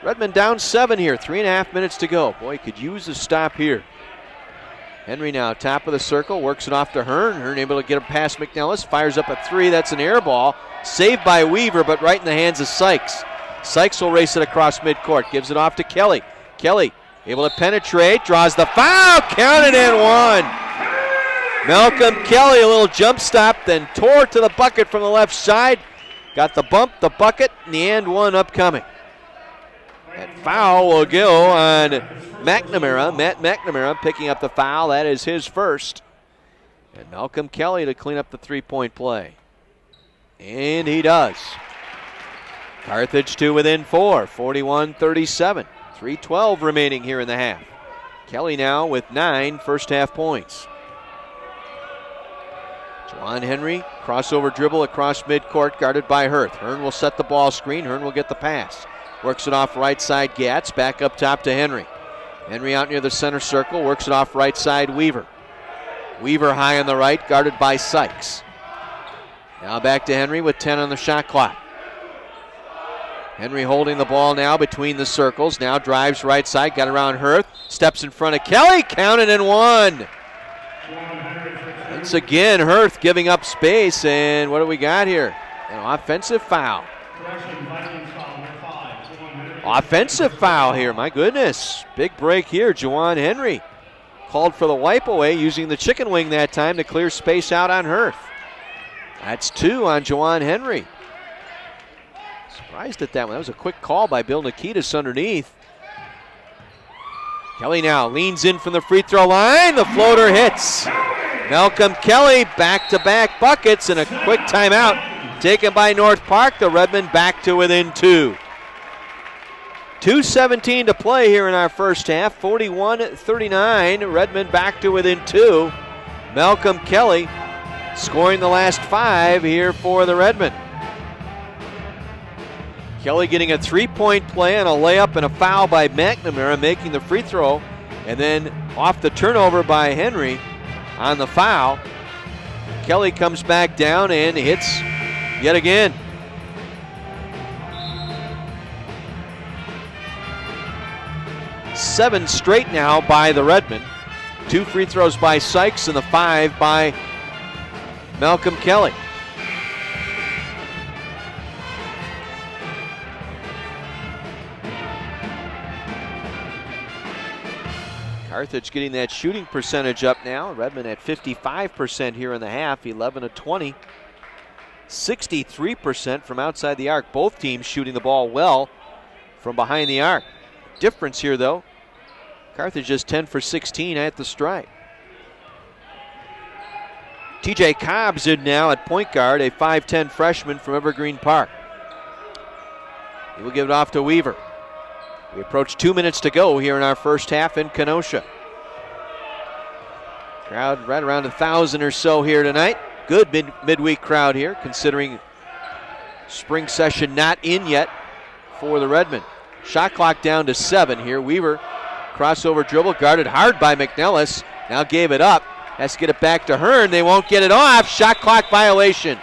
Redmond down 7 here. 3.5 minutes to go. Boy, could use a stop here. Henry now top of the circle, works it off to Hearn. Hearn able to get it past McNellis, fires up a 3. That's an air ball. Saved by Weaver, but right in the hands of Sykes. Sykes will race it across midcourt, gives it off to Kelly. Kelly able to penetrate, draws the foul, counted and one. Malcolm Kelly, a little jump stop, then tore to the bucket from the left side. Got the bump, the bucket, and the and one upcoming. That foul will go on McNamara. Matt McNamara picking up the foul. That is his first. And Malcolm Kelly to clean up the three-point play. And he does. Carthage 2 within 4, 41-37. 3:12 remaining here in the half. Kelly now with 9 first half points. Jawan Henry, crossover dribble across midcourt, guarded by Hurth. Hearn will set the ball screen. Hearn will get the pass. Works it off right side, Gatz. Back up top to Henry. Henry out near the center circle, works it off right side, Weaver. Weaver high on the right, guarded by Sykes. Now back to Henry with 10 on the shot clock. Henry holding the ball now between the circles. Now drives right side, got around Hurth. Steps in front of Kelly, counted and one. Once again, Hurth giving up space, and what do we got here? An offensive foul. Offensive foul here, my goodness. Big break here, Juwan Henry. Called for the wipe away, using the chicken wing that time to clear space out on Hurth. That's 2 on Juwan Henry. Surprised at that one. That was a quick call by Bill Nikitas underneath. Kelly now leans in from the free throw line. The floater hits. Malcolm Kelly back-to-back buckets and a quick timeout taken by North Park. The Redmen back to within 2. 2:17 to play here in our first half. 41-39. Redmen back to within 2. Malcolm Kelly scoring the last 5 here for the Redmen. Kelly getting a 3-point play and a layup and a foul by McNamara, making the free throw, and then off the turnover by Henry on the foul. Kelly comes back down and hits yet again. Seven straight now by the Redmen. 2 free throws by Sykes and the 5 by Malcolm Kelly. Carthage getting that shooting percentage up now. Redmen at 55% here in the half, 11 of 20. 63% from outside the arc. Both teams shooting the ball well from behind the arc. Difference here though, Carthage is 10 for 16 at the stripe. TJ Cobb's in now at point guard, a 5'10 freshman from Evergreen Park. He will give it off to Weaver. We approach 2 minutes to go here in our first half in Kenosha. Crowd right around 1,000 or so here tonight. Good midweek crowd here, considering spring session not in yet for the Redmen. Shot clock down to 7 here. Weaver, crossover dribble, guarded hard by McNellis. Now gave it up. Has to get it back to Hearn. They won't get it off. Shot clock violation.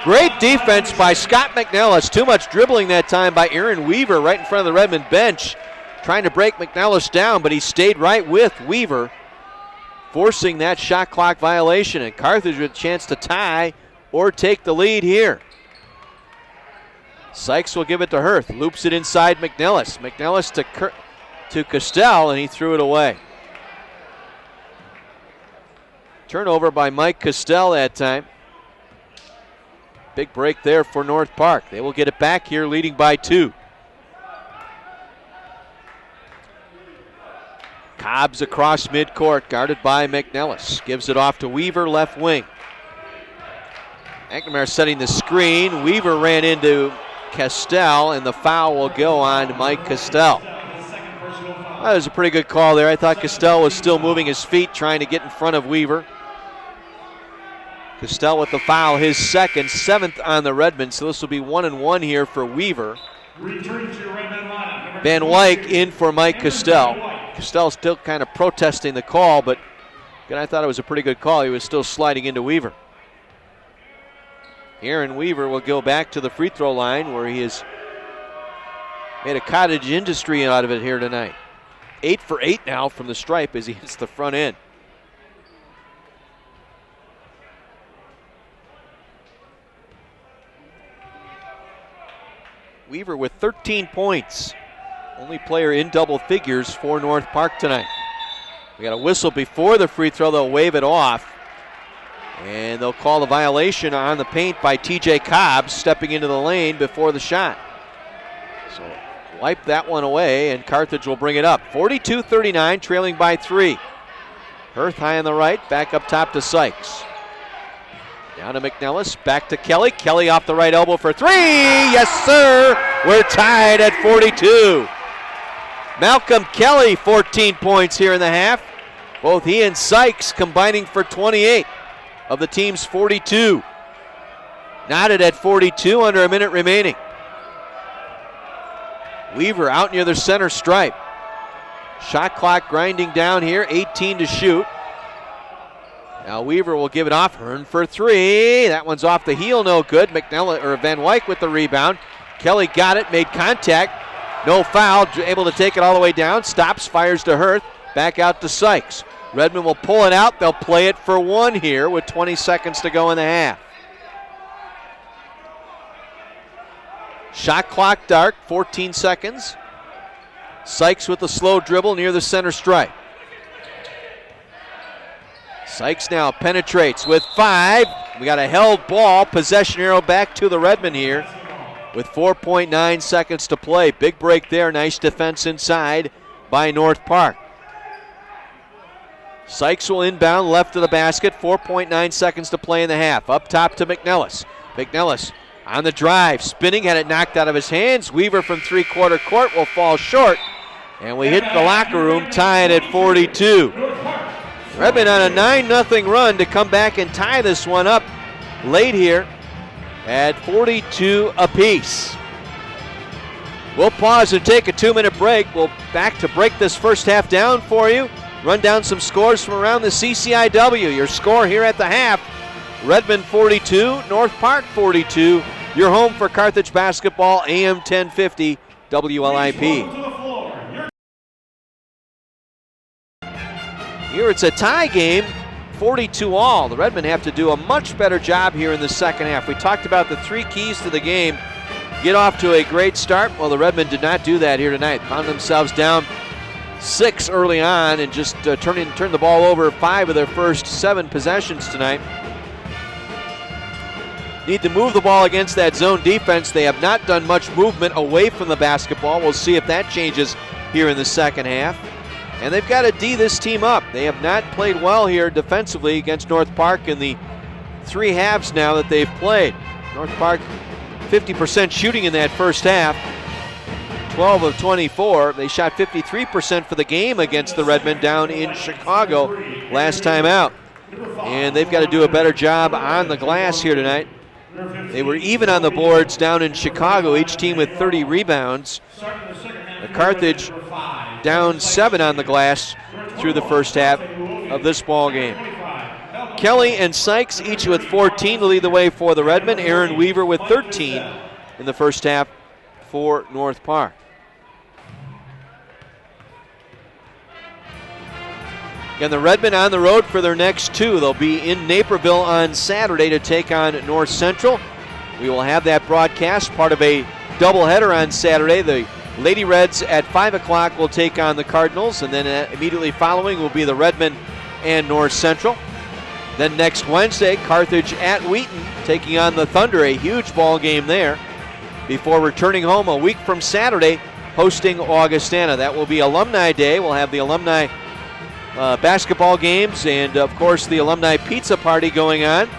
Great defense by Scott McNellis. Too much dribbling that time by Aaron Weaver right in front of the Redmond bench. Trying to break McNellis down, but he stayed right with Weaver, forcing that shot clock violation. And Carthage with a chance to tie or take the lead here. Sykes will give it to Hurth. Loops it inside McNellis. McNellis to Castell, and he threw it away. Turnover by Mike Castell that time. Big break there for North Park. They will get it back here, leading by 2. Cobbs across midcourt, guarded by McNellis. Gives it off to Weaver, left wing. McNamara setting the screen. Weaver ran into Castell, and the foul will go on Mike Castell. That was a pretty good call there. I thought Castell was still moving his feet, trying to get in front of Weaver. Castell with the foul, his second, 7th on the Redmen, so this will be 1-1 here for Weaver. Van Wyk in for Mike Castell. Castell still kind of protesting the call, but again, I thought it was a pretty good call. He was still sliding into Weaver. Aaron Weaver will go back to the free throw line, where he has made a cottage industry out of it here tonight. 8 for 8 now from the stripe as he hits the front end. Weaver with 13 points. Only player in double figures for North Park tonight. We got a whistle before the free throw. They'll wave it off. And they'll call the violation on the paint by TJ Cobbs, stepping into the lane before the shot. So wipe that one away, and Carthage will bring it up. 42-39, trailing by 3. Hurth high on the right, back up top to Sykes. Down to McNellis, back to Kelly. Kelly off the right elbow for 3. Yes, sir. We're tied at 42. Malcolm Kelly, 14 points here in the half. Both he and Sykes combining for 28 of the team's 42. Knotted at 42, under a minute remaining. Weaver out near the center stripe. Shot clock grinding down here, 18 to shoot. Now Weaver will give it off. Hearn for 3. That one's off the heel, no good. McNellis or Van Wyk with the rebound. Kelly got it, made contact. No foul, able to take it all the way down. Stops, fires to Hurth. Back out to Sykes. Redmond will pull it out. They'll play it for one here with 20 seconds to go in the half. Shot clock dark, 14 seconds. Sykes with a slow dribble near the center stripe. Sykes now penetrates with 5. We got a held ball. Possession arrow back to the Redmond here with 4.9 seconds to play. Big break there. Nice defense inside by North Park. Sykes will inbound left of the basket. 4.9 seconds to play in the half. Up top to McNellis. McNellis on the drive. Spinning, had it knocked out of his hands. Weaver from three-quarter court will fall short. And we hit the locker room tied at 42. Redmond on a 9-0 run to come back and tie this one up late here at 42 apiece. We'll pause and take a 2-minute break. We'll back to break this first half down for you. Run down some scores from around the CCIW. Your score here at the half, Redmond 42, North Park 42. Your home for Carthage basketball, AM 1050 WLIP. Here it's a tie game, 42 all. The Redmen have to do a much better job here in the second half. We talked about the 3 keys to the game. Get off to a great start. Well, the Redmen did not do that here tonight. Found themselves down 6 early on and just turned the ball over 5 of their first 7 possessions tonight. Need to move the ball against that zone defense. They have not done much movement away from the basketball. We'll see if that changes here in the second half. And they've got to D this team up. They have not played well here defensively against North Park in the 3 halves now that they've played. North Park 50% shooting in that first half. 12 of 24. They shot 53% for the game against the Redmen down in Chicago last time out. And they've got to do a better job on the glass here tonight. They were even on the boards down in Chicago, each team with 30 rebounds. Carthage down 7 on the glass through the first half of this ball game. Kelly and Sykes each with 14 to lead the way for the Redmen. Aaron Weaver with 13 in the first half for North Park. Again, the Redmen on the road for their next 2. They'll be in Naperville on Saturday to take on North Central. We will have that broadcast, part of a doubleheader on Saturday. The Lady Reds at 5 o'clock will take on the Cardinals, and then immediately following will be the Redmen and North Central. Then next Wednesday, Carthage at Wheaton taking on the Thunder, a huge ball game there, before returning home a week from Saturday, hosting Augustana. That will be Alumni Day. We'll have the alumni basketball games and, of course, the alumni pizza party going on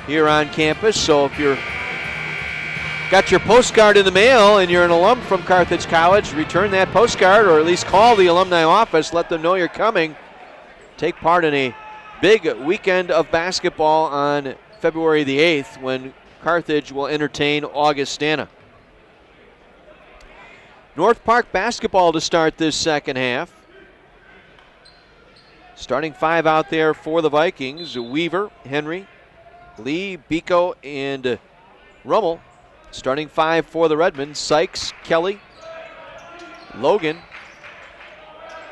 here on campus. So if you're got your postcard in the mail and you're an alum from Carthage College, return that postcard or at least call the alumni office. Let them know you're coming. Take part in a big weekend of basketball on February the 8th when Carthage will entertain Augustana. North Park basketball to start this second half. Starting 5 out there for the Vikings: Weaver, Henry, Lee, Biko, and Rummel. Starting 5 for the Redmen: Sykes, Kelly, Logan,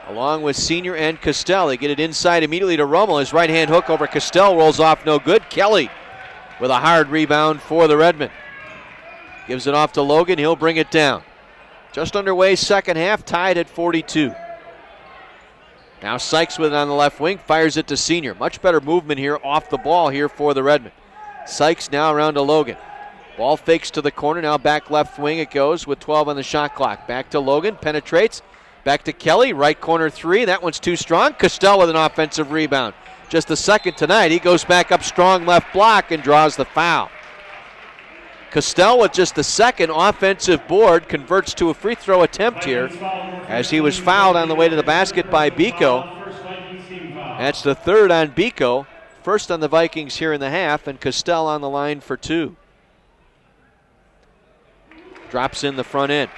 along with Senior and Castell. They get it inside immediately to Rummel. His right-hand hook over Castell rolls off no good. Kelly with a hard rebound for the Redmen. Gives it off to Logan. He'll bring it down. Just underway second half, tied at 42. Now Sykes with it on the left wing, fires it to Senior. Much better movement here off the ball here for the Redmen. Sykes now around to Logan. Ball fakes to the corner, now back left wing it goes with 12 on the shot clock. Back to Logan, penetrates. Back to Kelly, right corner 3. That one's too strong. Castell with an offensive rebound. Just the second tonight. He goes back up strong left block and draws the foul. Castell with just the second offensive board converts to a free throw attempt here as he was fouled on the way to the basket by Biko. That's the third on Biko. First on the Vikings here in the half, and Castell on the line for 2. Drops in the front end.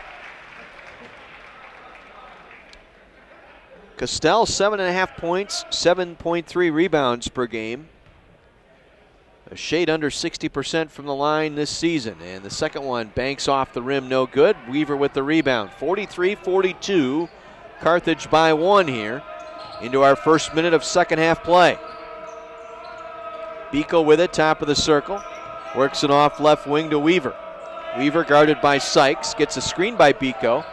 Castell, 7.5 points, 7.3 rebounds per game. a shade under 60% from the line this season. And the second one banks off the rim, no good. Weiser with the rebound. 43-42, Carthage by 1 here into our first minute of second half play. Biko with it, top of the circle. Works it off left wing to Weiser. Weiser guarded by Sykes, gets a screen by Biko.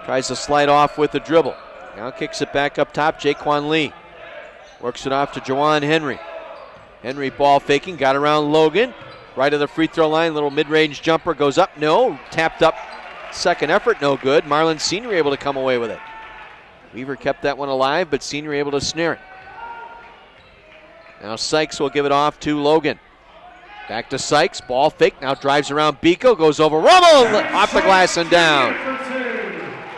Tries to slide off with the dribble. Now kicks it back up top, Jaquan Lee. Works it off to Jawan Henry. Henry ball faking, got around Logan. Right of the free throw line, little mid-range jumper goes up, no. Tapped up, second effort, no good. Marlin Sr. able to come away with it. Weiser kept that one alive, but Sr. able to snare it. Now Sykes will give it off to Logan. Back to Sykes, ball fake, now drives around Biko, goes over Rummel, off the glass and down.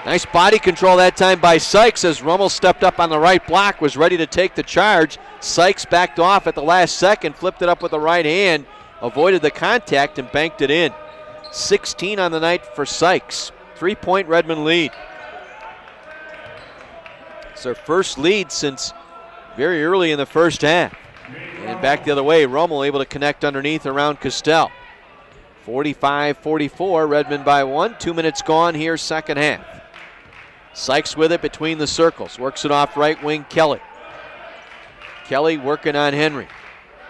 Nice body control that time by Sykes as Rummel stepped up on the right block, was ready to take the charge. Sykes backed off at the last second, flipped it up with the right hand, avoided the contact and banked it in. 16 on the night for Sykes. 3-point Redmond lead. It's their first lead since very early in the first half. And back the other way, Rummel able to connect underneath around Castell. 45-44, Redmond by 1. 2 minutes gone here, second half. Sykes with it between the circles. Works it off right wing, Kelly. Kelly working on Henry.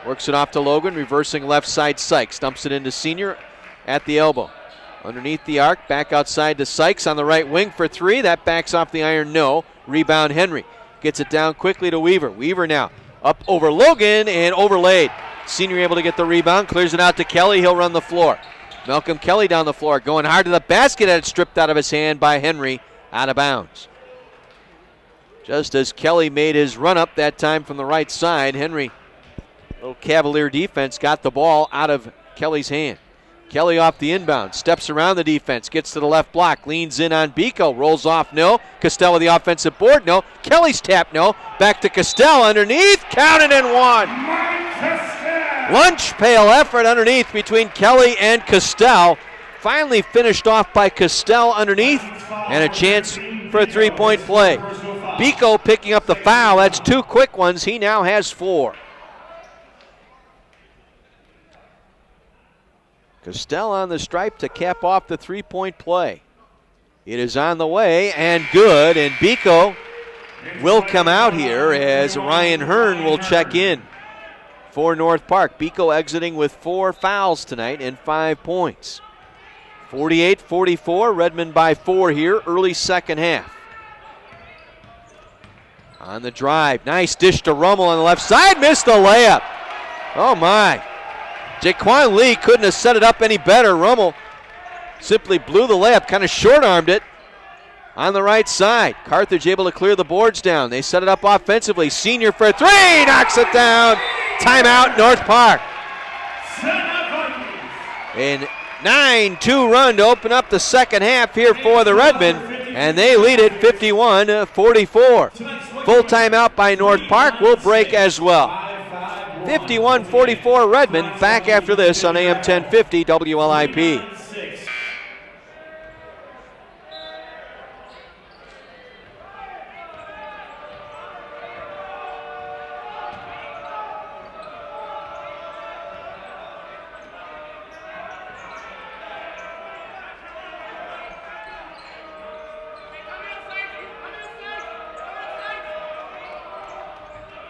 Works it off to Logan, reversing left side Sykes. Dumps it into Senior at the elbow. Underneath the arc, back outside to Sykes on the right wing for 3. That backs off the iron, no. Rebound Henry. Gets it down quickly to Weiser. Weiser now up over Logan and overlaid. Senior able to get the rebound, clears it out to Kelly. He'll run the floor. Malcolm Kelly down the floor, going hard to the basket, and it's stripped out of his hand by Henry, out of bounds. Just as Kelly made his run up that time from the right side, Henry, little Cavalier defense, got the ball out of Kelly's hand. Kelly off the inbound, steps around the defense, gets to the left block, leans in on Biko, rolls off, no. Castell with the offensive board, no. Kelly's tap, no. Back to Castell underneath, counted and one. Lunch pail effort underneath between Kelly and Castell. Finally finished off by Castell underneath, and a chance for a 3-point play. Biko picking up the foul, that's 2 quick ones, he now has 4. Castell on the stripe to cap off the 3-point play. It is on the way and good, and Biko will come out here as Ryan Hearn will check in for North Park. Biko exiting with 4 fouls tonight and 5 points. 48-44, Redmond by 4 here, early second half. On the drive, nice dish to Rummel on the left side, missed the layup. Oh my. Jaquan Lee couldn't have set it up any better. Rummel simply blew the layup, kind of short-armed it on the right side. Carthage able to clear the boards down. They set it up offensively. Senior for 3, knocks it down. Timeout, North Park. A 9-2 run to open up the second half here for the Redmond, and they lead it 51-44. Full timeout by North Park will break as well. 51-44 Redmond, back after this on AM 1050 WLIP.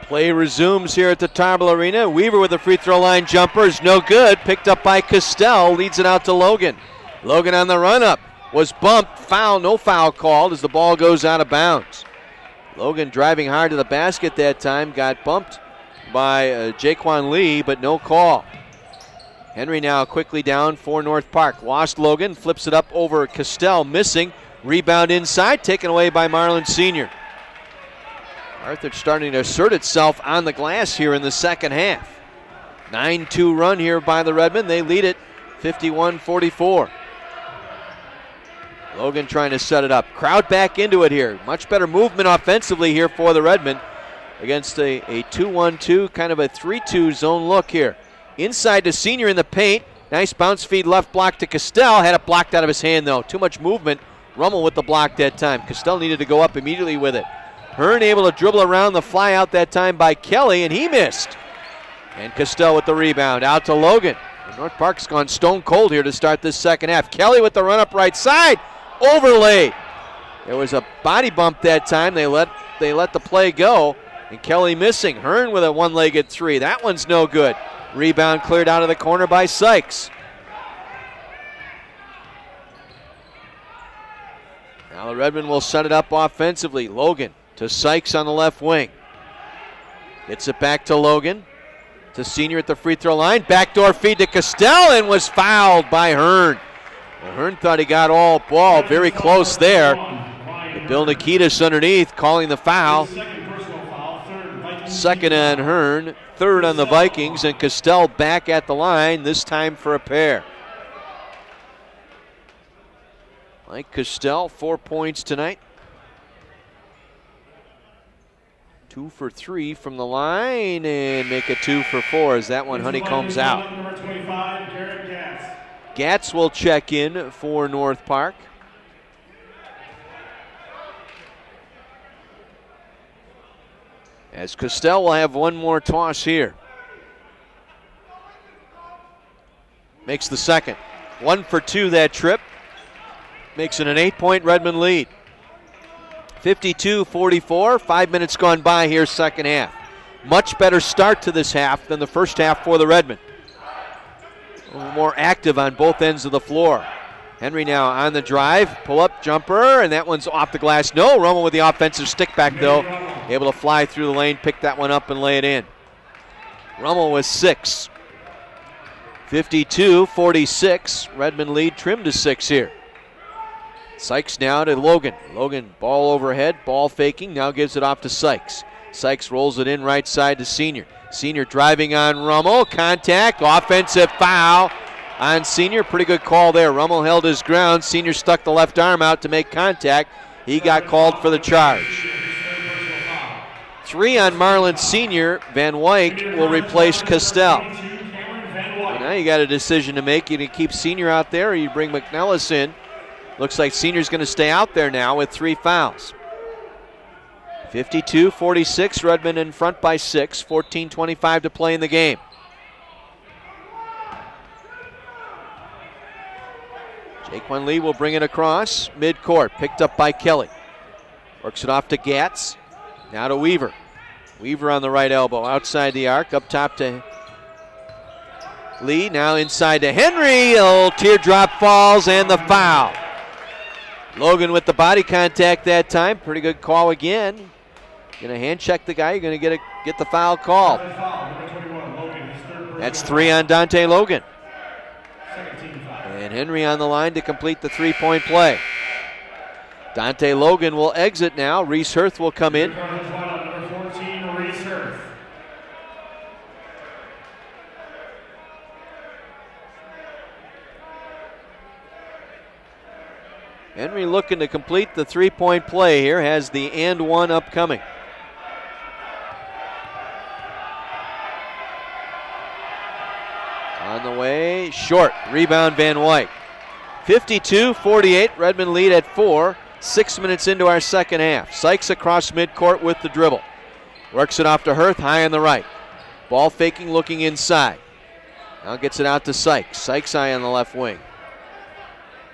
Play resumes here at the Tarble Arena. Weiser with the free throw line jumper is no good. Picked up by Castell, leads it out to Logan. Logan on the run up, was bumped, foul, no foul called as the ball goes out of bounds. Logan driving hard to the basket that time, got bumped by Jaquan Lee, but no call. Henry now quickly down for North Park. Lost Logan, flips it up over Castell, missing. Rebound inside, taken away by Marlin Sr. Carthage starting to assert itself on the glass here in the second half. 9-2 run here by the Redmond. They lead it 51-44. Logan trying to set it up. Crowd back into it here. Much better movement offensively here for the Redmond against a 2-1-2, kind of a 3-2 zone look here. Inside to Senior in the paint. Nice bounce feed left block to Castell. Had it blocked out of his hand though. Too much movement. Rummel with the block that time. Castell needed to go up immediately with it. Hearn able to dribble around the fly out that time by Kelly, and he missed. And Castell with the rebound, out to Logan. North Park's gone stone cold here to start this second half. Kelly with the run up right side, overlaid. There was a body bump that time. They let the play go, and Kelly missing. Hearn with a one-legged three. That one's no good. Rebound cleared out of the corner by Sykes. Now the Redmen will set it up offensively. Logan to Sykes on the left wing. Gets it back to Logan. To Senior at the free throw line. Backdoor feed to Castell and was fouled by Hearn. Well, Hearn thought he got all ball, very close there. Bill Nikitas underneath calling the foul. Second on Hearn, third on the Vikings, and Castell back at the line, this time for a pair. Mike Castell, 4 points tonight. 2 for 3 from the line and make it 2 for 4 as that one honeycombs out. Gatz will check in for North Park. As Castell will have one more toss here. Makes the second. 1 for 2 that trip. Makes it an 8-point Redmond lead. 52-44, 5 minutes gone by here, second half. Much better start to this half than the first half for the Redmen. A little more active on both ends of the floor. Henry now on the drive, pull-up jumper, and that one's off the glass. No, Romo with the offensive stick back though. Able to fly through the lane, pick that one up and lay it in. Romo with 6. 52-46, Redmond lead trimmed to 6 here. Sykes now to Logan. Logan ball overhead, ball faking, now gives it off to Sykes. Sykes rolls it in right side to Senior. Senior driving on Rummel, contact, offensive foul on Senior. Pretty good call there. Rummel held his ground. Senior stuck the left arm out to make contact. He got called for the charge. 3 on Marlin Senior. Van Wyk will replace Castell. Well, now you got a decision to make. You can keep Senior out there or you bring McNellis in. Looks like Senior's going to stay out there now with 3 fouls. 52-46, Redmond in front by 6, 14:25 to play in the game. Jaquan Lee will bring it across midcourt, picked up by Kelly. Works it off to Gatz, now to Weaver. Weaver on the right elbow, outside the arc, up top to Lee, now inside to Henry. A little teardrop falls and the foul. Logan with the body contact that time. Pretty good call again. Going to hand check the guy. You're going to get the foul called. That's 3 on Dante Logan. And Henry on the line to complete the 3-point play. Dante Logan will exit now. Reese Hirth will come in. Henry looking to complete the 3-point play here, has the and one upcoming. On the way, short, rebound Van Wyk. 52-48, Redmond lead at 4, 6 minutes into our second half. Sykes across midcourt with the dribble. Works it off to Hirth, high on the right. Ball faking, looking inside. Now gets it out to Sykes. Sykes high on the left wing.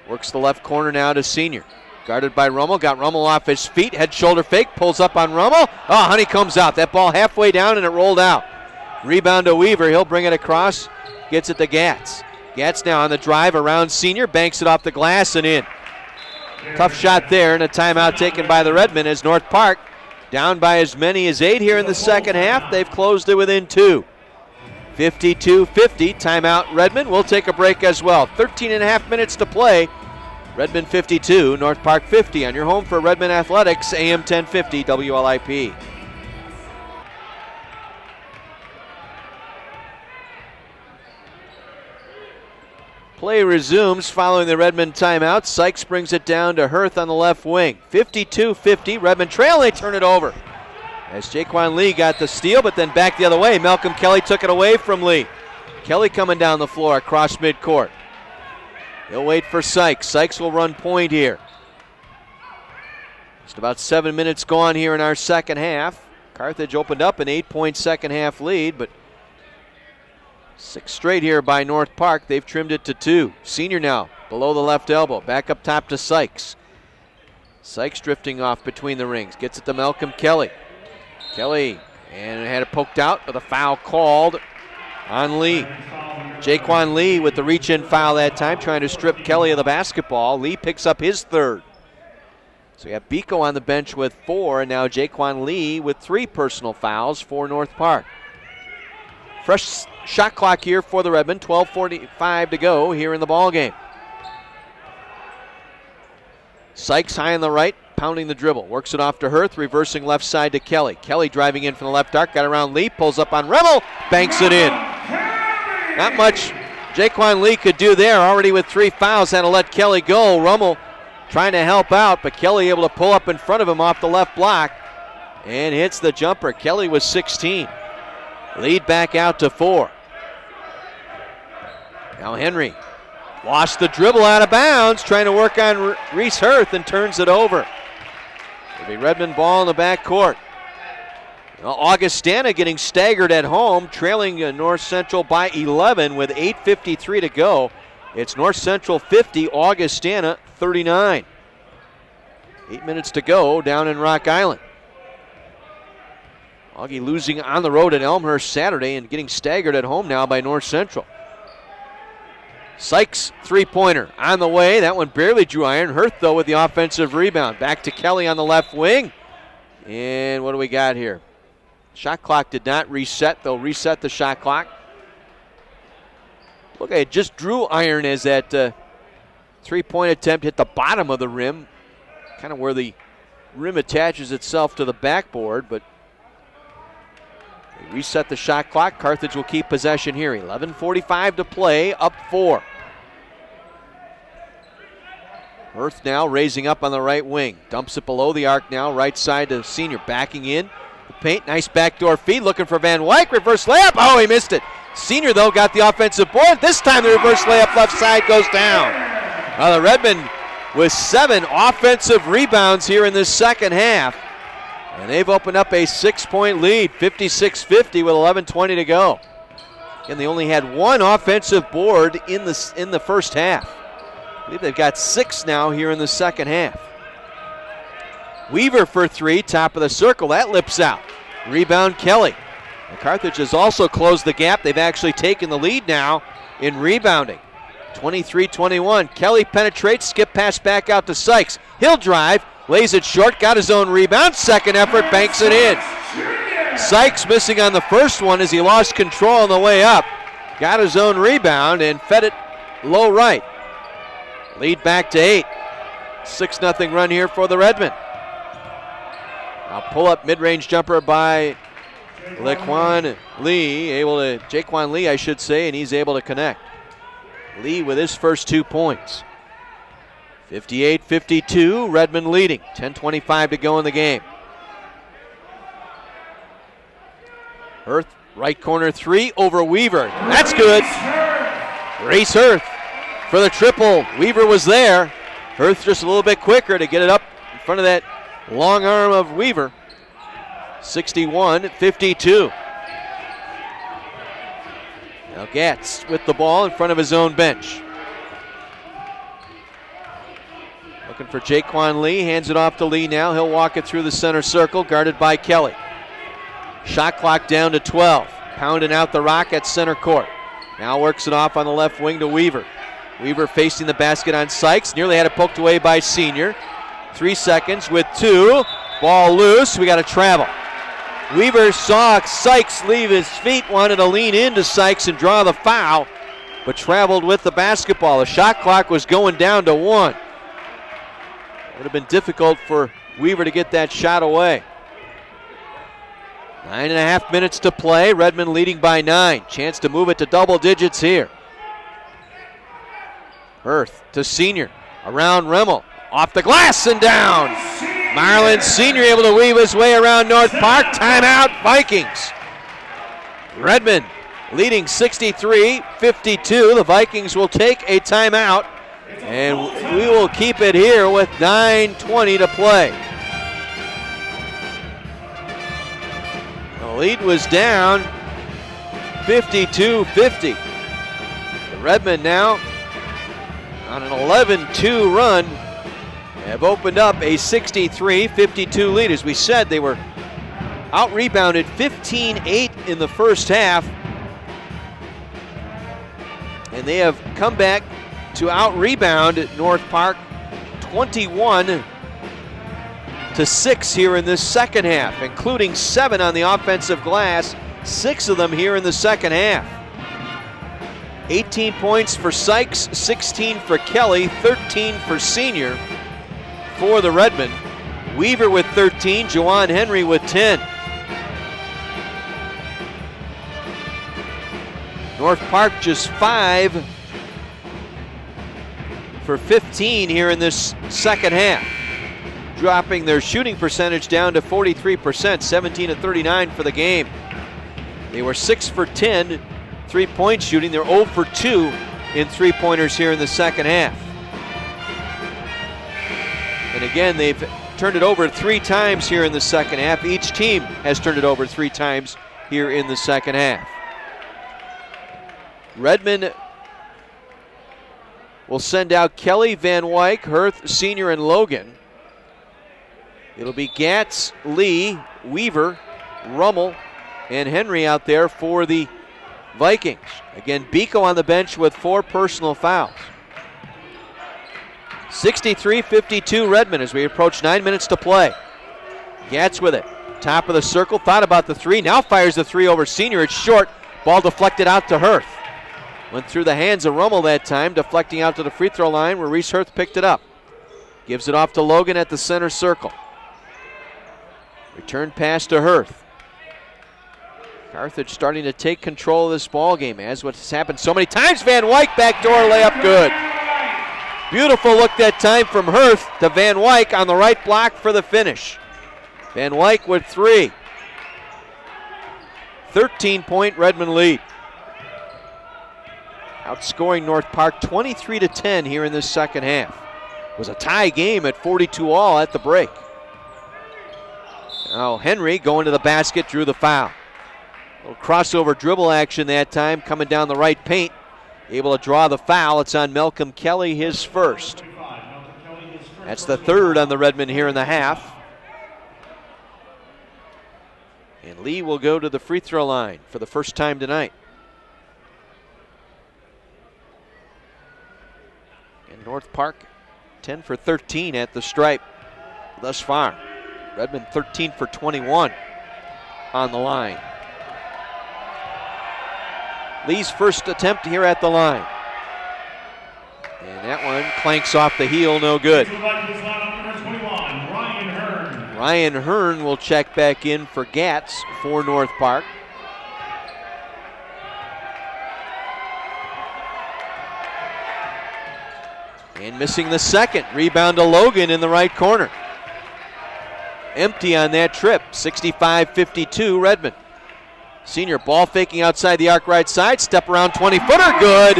Works the left corner now to Senior. Guarded by Rummel. Got Rummel off his feet. Head shoulder fake. Pulls up on Rummel. Oh, Honey comes out. That ball halfway down and it rolled out. Rebound to Weaver. He'll bring it across. Gets it to Gatz. Gatz now on the drive around Senior. Banks it off the glass and in. Tough shot there and a timeout taken by the Redmen as North Park down by as many as 8 here in the second half. They've closed it within 2. 52-50, timeout Redmond. We'll take a break as well. 13 and a half minutes to play. Redmond 52, North Park 50 on your home for Redmond Athletics, AM 1050 WLIP. Play resumes following the Redmond timeout. Sykes brings it down to Hirth on the left wing. 52-50, Redmond trail, they turn it over. As Jaquan Lee got the steal, but then back the other way. Malcolm Kelly took it away from Lee. Kelly coming down the floor across midcourt. He'll wait for Sykes. Sykes will run point here. Just about 7 minutes gone here in our second half. Carthage opened up an 8-point second half lead, but 6 straight here by North Park. They've trimmed it to 2. Senior now below the left elbow. Back up top to Sykes. Sykes drifting off between the rings. Gets it to Malcolm Kelly. Kelly, and had it poked out, but a foul called on Lee. Jaquan Lee with the reach-in foul that time, trying to strip Kelly of the basketball. Lee picks up his 3rd. So you have Biko on the bench with 4, and now Jaquan Lee with 3 personal fouls for North Park. Fresh shot clock here for the Redmen, 12:45 to go here in the ball game. Sykes high on the right, pounding the dribble. Works it off to Hurth, reversing left side to Kelly. Kelly driving in from the left arc, got around Lee, pulls up on Remmel, banks it in. Not much Jaquan Lee could do there, already with 3 fouls, had to let Kelly go. Rummel trying to help out, but Kelly able to pull up in front of him off the left block and hits the jumper. Kelly was 16. Lead back out to 4. Now Henry lost the dribble out of bounds, trying to work on Reese Hurth and turns it over. It'll be Redmond ball in the backcourt. Well, Augustana getting staggered at home, trailing North Central by 11 with 8:53 to go. It's North Central 50, Augustana 39. 8 minutes to go down in Rock Island. Augie losing on the road at Elmhurst Saturday and getting staggered at home now by North Central. Sykes three-pointer on the way. That one barely drew iron. Hurth, though, with the offensive rebound. Back to Kelly on the left wing. And what do we got here? Shot clock did not reset. They'll reset the shot clock. Look, it just drew iron as that three-point attempt hit the bottom of the rim, kind of where the rim attaches itself to the backboard, but they reset the shot clock. Carthage will keep possession here. 11:45 to play, up 4. Hurth now raising up on the right wing. Dumps it below the arc now, right side to Senior, backing in. The paint, nice backdoor feed, looking for Van Wyk, reverse layup. Oh, he missed it. Senior, though, got the offensive board. This time the reverse layup left side goes down. The Redmen with 7 offensive rebounds here in this second half. And they've opened up a 6-point lead, 56-50 with 11:20 to go. And they only had 1 offensive board in the first half. I believe they've got 6 now here in the second half. Weaver for 3, top of the circle. That lips out. Rebound Kelly. And Carthage has also closed the gap. They've actually taken the lead now in rebounding. 23-21. Kelly penetrates, skip pass back out to Sykes. He'll drive, lays it short, got his own rebound. Second effort, banks it in. Sykes missing on the first one as he lost control on the way up. Got his own rebound and fed it low right. Lead back to 8. 6-0 run here for the Redmen. Now pull up mid-range jumper by Jaquan Lee, I should say, and he's able to connect. Lee with his first 2 points. 58-52, Redmond leading. 10:25 to go in the game. Hurth, right corner 3 over Weaver. That's good. Reese Hurth for the triple. Weaver was there. Hurth just a little bit quicker to get it up in front of that long arm of Weaver. 61-52. Now Gatz with the ball in front of his own bench. Looking for Jaquan Lee, hands it off to Lee now. He'll walk it through the center circle, guarded by Kelly. Shot clock down to 12. Pounding out the rock at center court. Now works it off on the left wing to Weaver. Weaver facing the basket on Sykes. Nearly had it poked away by Senior. 3 seconds with 2. Ball loose. We got to travel. Weaver saw Sykes leave his feet, wanted to lean into Sykes and draw the foul, but traveled with the basketball. The shot clock was going down to 1. Would have been difficult for Weaver to get that shot away. 9.5 minutes to play. Redmond leading by 9. Chance to move it to double digits here. Hurth to Senior. Around Remmel. Off the glass and down. Marlin Senior able to weave his way around North Park. Timeout, Vikings. Redmond leading 63-52. The Vikings will take a timeout, and we will keep it here with 9:20 to play. The lead was down 52-50. The Redmen now on an 11-2 run have opened up a 63-52 lead. As we said, they were out-rebounded 15-8 in the first half, and they have come back to out-rebound North Park 21-6 here in this second half, including 7 on the offensive glass, 6 of them here in the second half. 18 points for Sykes, 16 for Kelly, 13 for Senior for the Redmen. Weaver with 13, Juwan Henry with 10. North Park just 5 for 15 here in this second half, dropping their shooting percentage down to 43%, 17 of 39 for the game. They were 6 for 10 3-point shooting. They're 0 for 2 in three-pointers here in the second half. And again, they've turned it over 3 times here in the second half. Each team has turned it over 3 times here in the second half. Redmond will send out Kelly, Van Wyck, Hurth, Senior, and Logan. It'll be Gatz, Lee, Weaver, Rummel, and Henry out there for the Vikings. Again, Biko on the bench with 4 personal fouls. 63-52 Redmond as we approach 9 minutes to play. Gatz with it. Top of the circle, thought about the 3, now fires the 3 over Senior. It's short. Ball deflected out to Hurth. Went through the hands of Rummel that time, deflecting out to the free throw line where Reese Hurth picked it up. Gives it off to Logan at the center circle. Return pass to Hurth. Carthage starting to take control of this ball game, as what's happened so many times. Van Wyck, backdoor layup, good. Beautiful look that time from Hurth to Van Wyck on the right block for the finish. Van Wyck with 3. 13-point Redmond lead. Outscoring North Park 23-10 here in this second half. It was a tie game at 42-all at the break. Now Henry going to the basket, drew the foul. Little crossover dribble action that time, coming down the right paint. Able to draw the foul. It's on Malcolm Kelly, his first. That's the 3rd on the Redmen here in the half. And Lee will go to the free throw line for the first time tonight. And North Park 10 for 13 at the stripe thus far. Redmond 13 for 21 on the line. Lee's first attempt here at the line. And that one clanks off the heel, no good. Ryan Hearn will check back in for Gatz for North Park. And missing the second. Rebound to Logan in the right corner. Empty on that trip. 65-52 Redmond. Senior ball faking outside the arc right side. Step around 20-footer, good.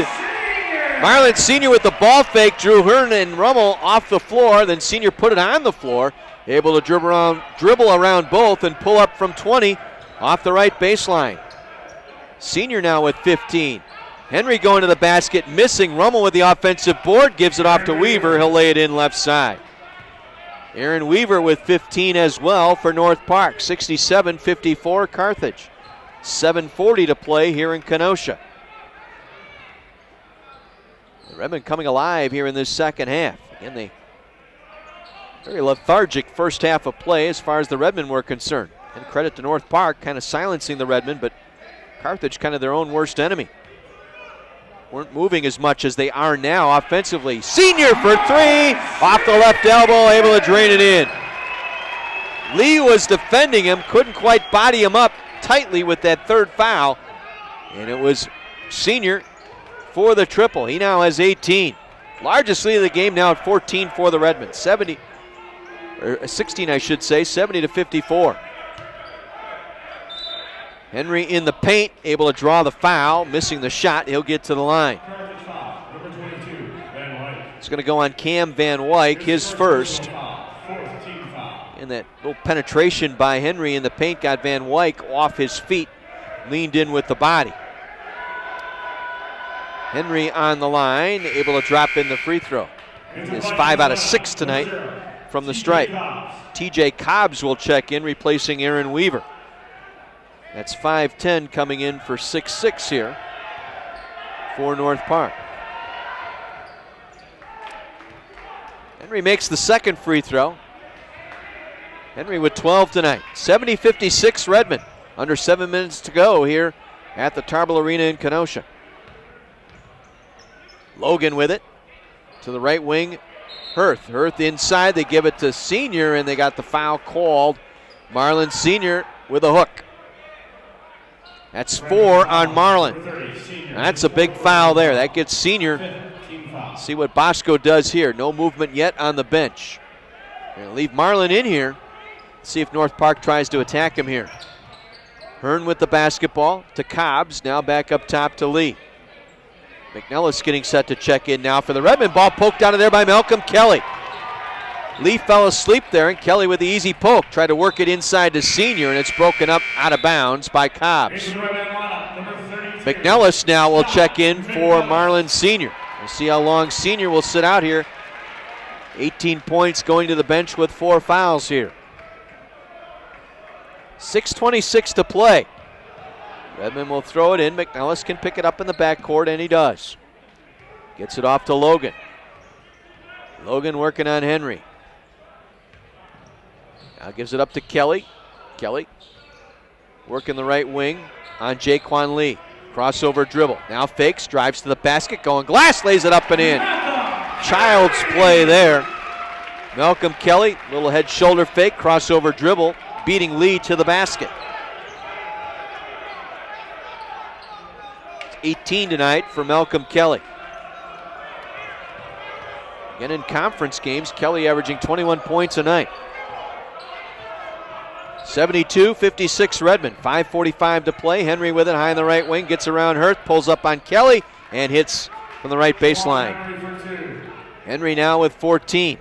Marlin Senior with the ball fake. Drew Hearn and Rummel off the floor. Then Senior put it on the floor. Able to dribble around both and pull up from 20 off the right baseline. Senior now with 15. Henry going to the basket, missing. Rummel with the offensive board. Gives it off to Weaver. He'll lay it in left side. Aaron Weaver with 15 as well for North Park. 67-54 Carthage. 7:40 to play here in Kenosha. The Redmond coming alive here in this second half. Again, they very lethargic first half of play as far as the Redmond were concerned. And credit to North Park, kind of silencing the Redmond, but Carthage kind of their own worst enemy. Weren't moving as much as they are now offensively. Senior for 3, off the left elbow, able to drain it in. Lee was defending him, couldn't quite body him up tightly with that 3rd foul, and it was Senior for the triple. He now has 18. Largest lead of the game now at 14 for the Redmond. 16 I should say, 70-54. Henry in the paint, able to draw the foul, missing the shot. He'll get to the line. It's going to go on Cam Van Wyck, his first. And that little penetration by Henry in the paint got Van Wyck off his feet, leaned in with the body. Henry on the line, able to drop in the free throw. It's 5 out of 6 tonight from the stripe. TJ Cobbs will check in, replacing Aaron Weaver. That's 5'10" coming in for 6'6" here for North Park. Henry makes the second free throw. Henry with 12 tonight. 70-56 Redmond. Under 7 minutes to go here at the Tarble Arena in Kenosha. Logan with it to the right wing. Hurth inside. They give it to Senior, and they got the foul called. Marlin Senior with a hook. That's 4 on Marlin. That's a big foul there. That gets Senior. See what Bosco does here. No movement yet on the bench. They're gonna leave Marlin in here. See if North Park tries to attack him here. Hearn with the basketball to Cobbs. Now back up top to Lee. McNellis getting set to check in now for the Redmond. Ball poked out of there by Malcolm Kelly. Lee fell asleep there, and Kelly with the easy poke. Tried to work it inside to Senior, and it's broken up out of bounds by Cobbs. McNellis now will check in for Marlin Senior. We'll see how long Senior will sit out here. 18 points, going to the bench with 4 fouls here. 6:26 to play. Redmond will throw it in. McNellis can pick it up in the backcourt, and he does. Gets it off to Logan. Logan working on Henry. Now gives it up to Kelly. Kelly working the right wing on Jaquan Lee. Crossover dribble. Now fakes, drives to the basket, going glass, lays it up and in. Child's play there. Malcolm Kelly, little head shoulder fake, crossover dribble, beating Lee to the basket. 18 tonight for Malcolm Kelly. Again in conference games, Kelly averaging 21 points a night. 72-56 Redmond. 5:45 to play. Henry with it, high in the right wing, gets around Hurth, pulls up on Kelly, and hits from the right baseline. Henry now with 14.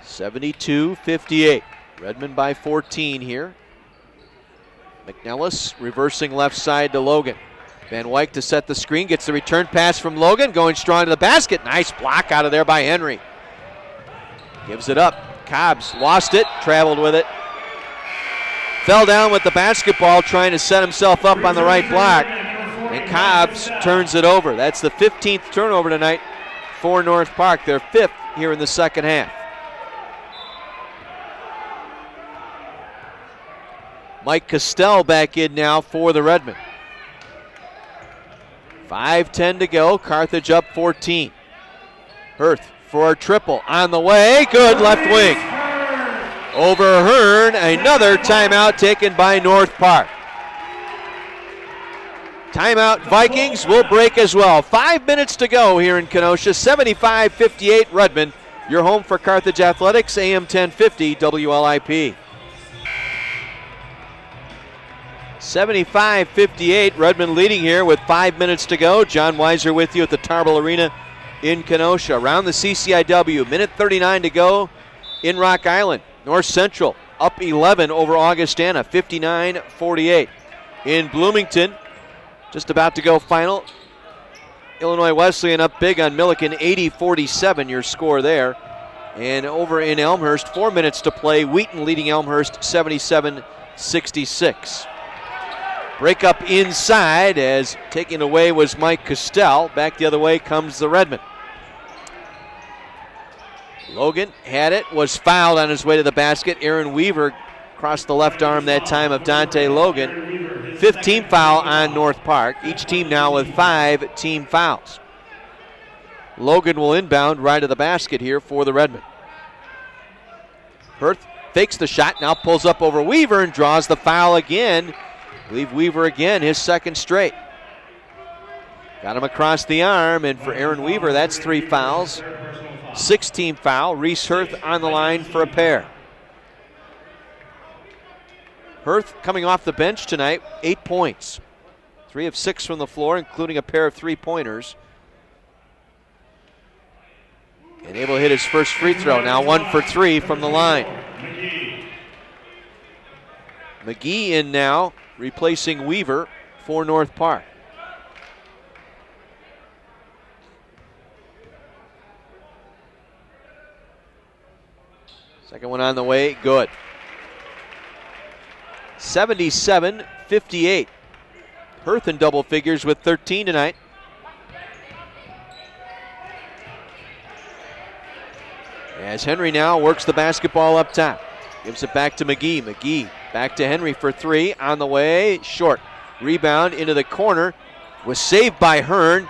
72-58. Redmond by 14 here. McNellis reversing left side to Logan. Van Wyk to set the screen, gets the return pass from Logan, going strong to the basket. Nice block out of there by Henry. Gives it up. Cobbs lost it, traveled with it. Fell down with the basketball, trying to set himself up on the right block. And Cobbs turns it over. That's the 15th turnover tonight for North Park. Their 5th here in the second half. Mike Costell back in now for the Redmond. 5:10 to go. Carthage up 14. Hurth for a triple on the way. Good left wing. Over Hearn. Another timeout taken by North Park. Timeout Vikings will break as well. 5 minutes to go here in Kenosha. 75-58 Redmond. Your home for Carthage Athletics, AM 1050 WLIP. 75-58, Redmond leading here with 5 minutes to go. John Weiser with you at the Tarble Arena in Kenosha. Around the CCIW, minute 39 to go in Rock Island. North Central up 11 over Augustana, 59-48. In Bloomington, just about to go final. Illinois Wesleyan up big on Milliken, 80-47 your score there. And over in Elmhurst, 4 minutes to play. Wheaton leading Elmhurst 77-66. Break up inside as taking away was Mike Costell. Back the other way comes the Redmond. Logan had it, was fouled on his way to the basket. Aaron Weaver crossed the left arm that time of Dante Logan. 5th team foul on North Park. Each team now with 5 team fouls. Logan will inbound right to the basket here for the Redmond. Hurth fakes the shot, now pulls up over Weaver and draws the foul again. Leave Weaver again, his second straight. Got him across the arm, and for Aaron Weaver, that's 3 fouls. 6th team foul. Reese Hurth on the line for a pair. Hurth coming off the bench tonight, 8 points. 3 of 6 from the floor, including a pair of 3-pointers. And able to hit his first free throw. Now 1 for 3 from the line. McGee in now, replacing Weaver for North Park. Second one on the way, good. 77-58. Hurth in double figures with 13 tonight. As Henry now works the basketball up top. Gives it back to McGee. McGee back to Henry for three. On the way, short. Rebound into the corner. Was saved by Hearn.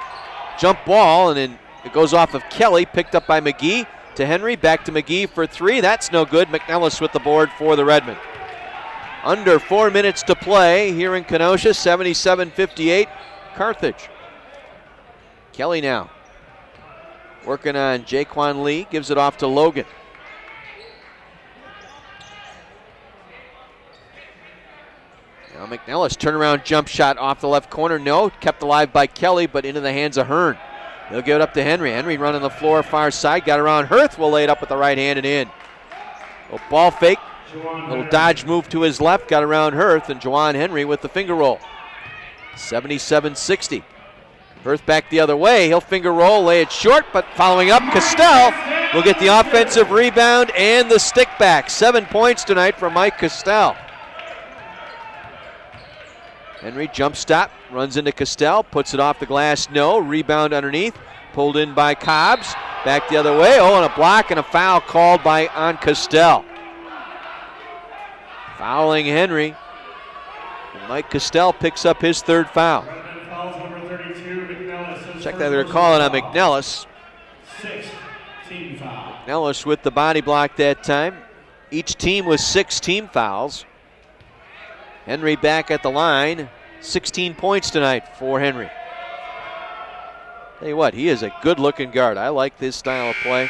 Jump ball, and then it goes off of Kelly. Picked up by McGee. To Henry. Back to McGee for three. That's no good. McNellis with the board for the Redmen. Under 4 minutes to play here in Kenosha. 77-58. Carthage. Kelly now. Working on Jaquan Lee. Gives it off to Logan. Now McNellis, turnaround jump shot off the left corner. No, kept alive by Kelly, but into the hands of Hearn. He'll give it up to Henry. Henry running the floor far side. Got around Hurth. Will lay it up with the right hand and in. Little ball fake. Little dodge move to his left. Got around Hurth, and Juwan Henry with the finger roll. 77-60. Hurth back the other way. He'll finger roll, lay it short, but following up, Castell will get the offensive rebound and the stick back. 7 points tonight from Mike Castell. Henry jump stop, runs into Castell, puts it off the glass, no. Rebound underneath, pulled in by Cobbs. Back the other way, and a block and a foul called on Castell. Fouling Henry. And Mike Castell picks up his third foul. Check that they're calling on McNellis. McNellis with the body block that time. Each team with 6 team fouls. Henry back at the line. 16 points tonight for Henry. Tell you what, he is a good-looking guard. I like this style of play.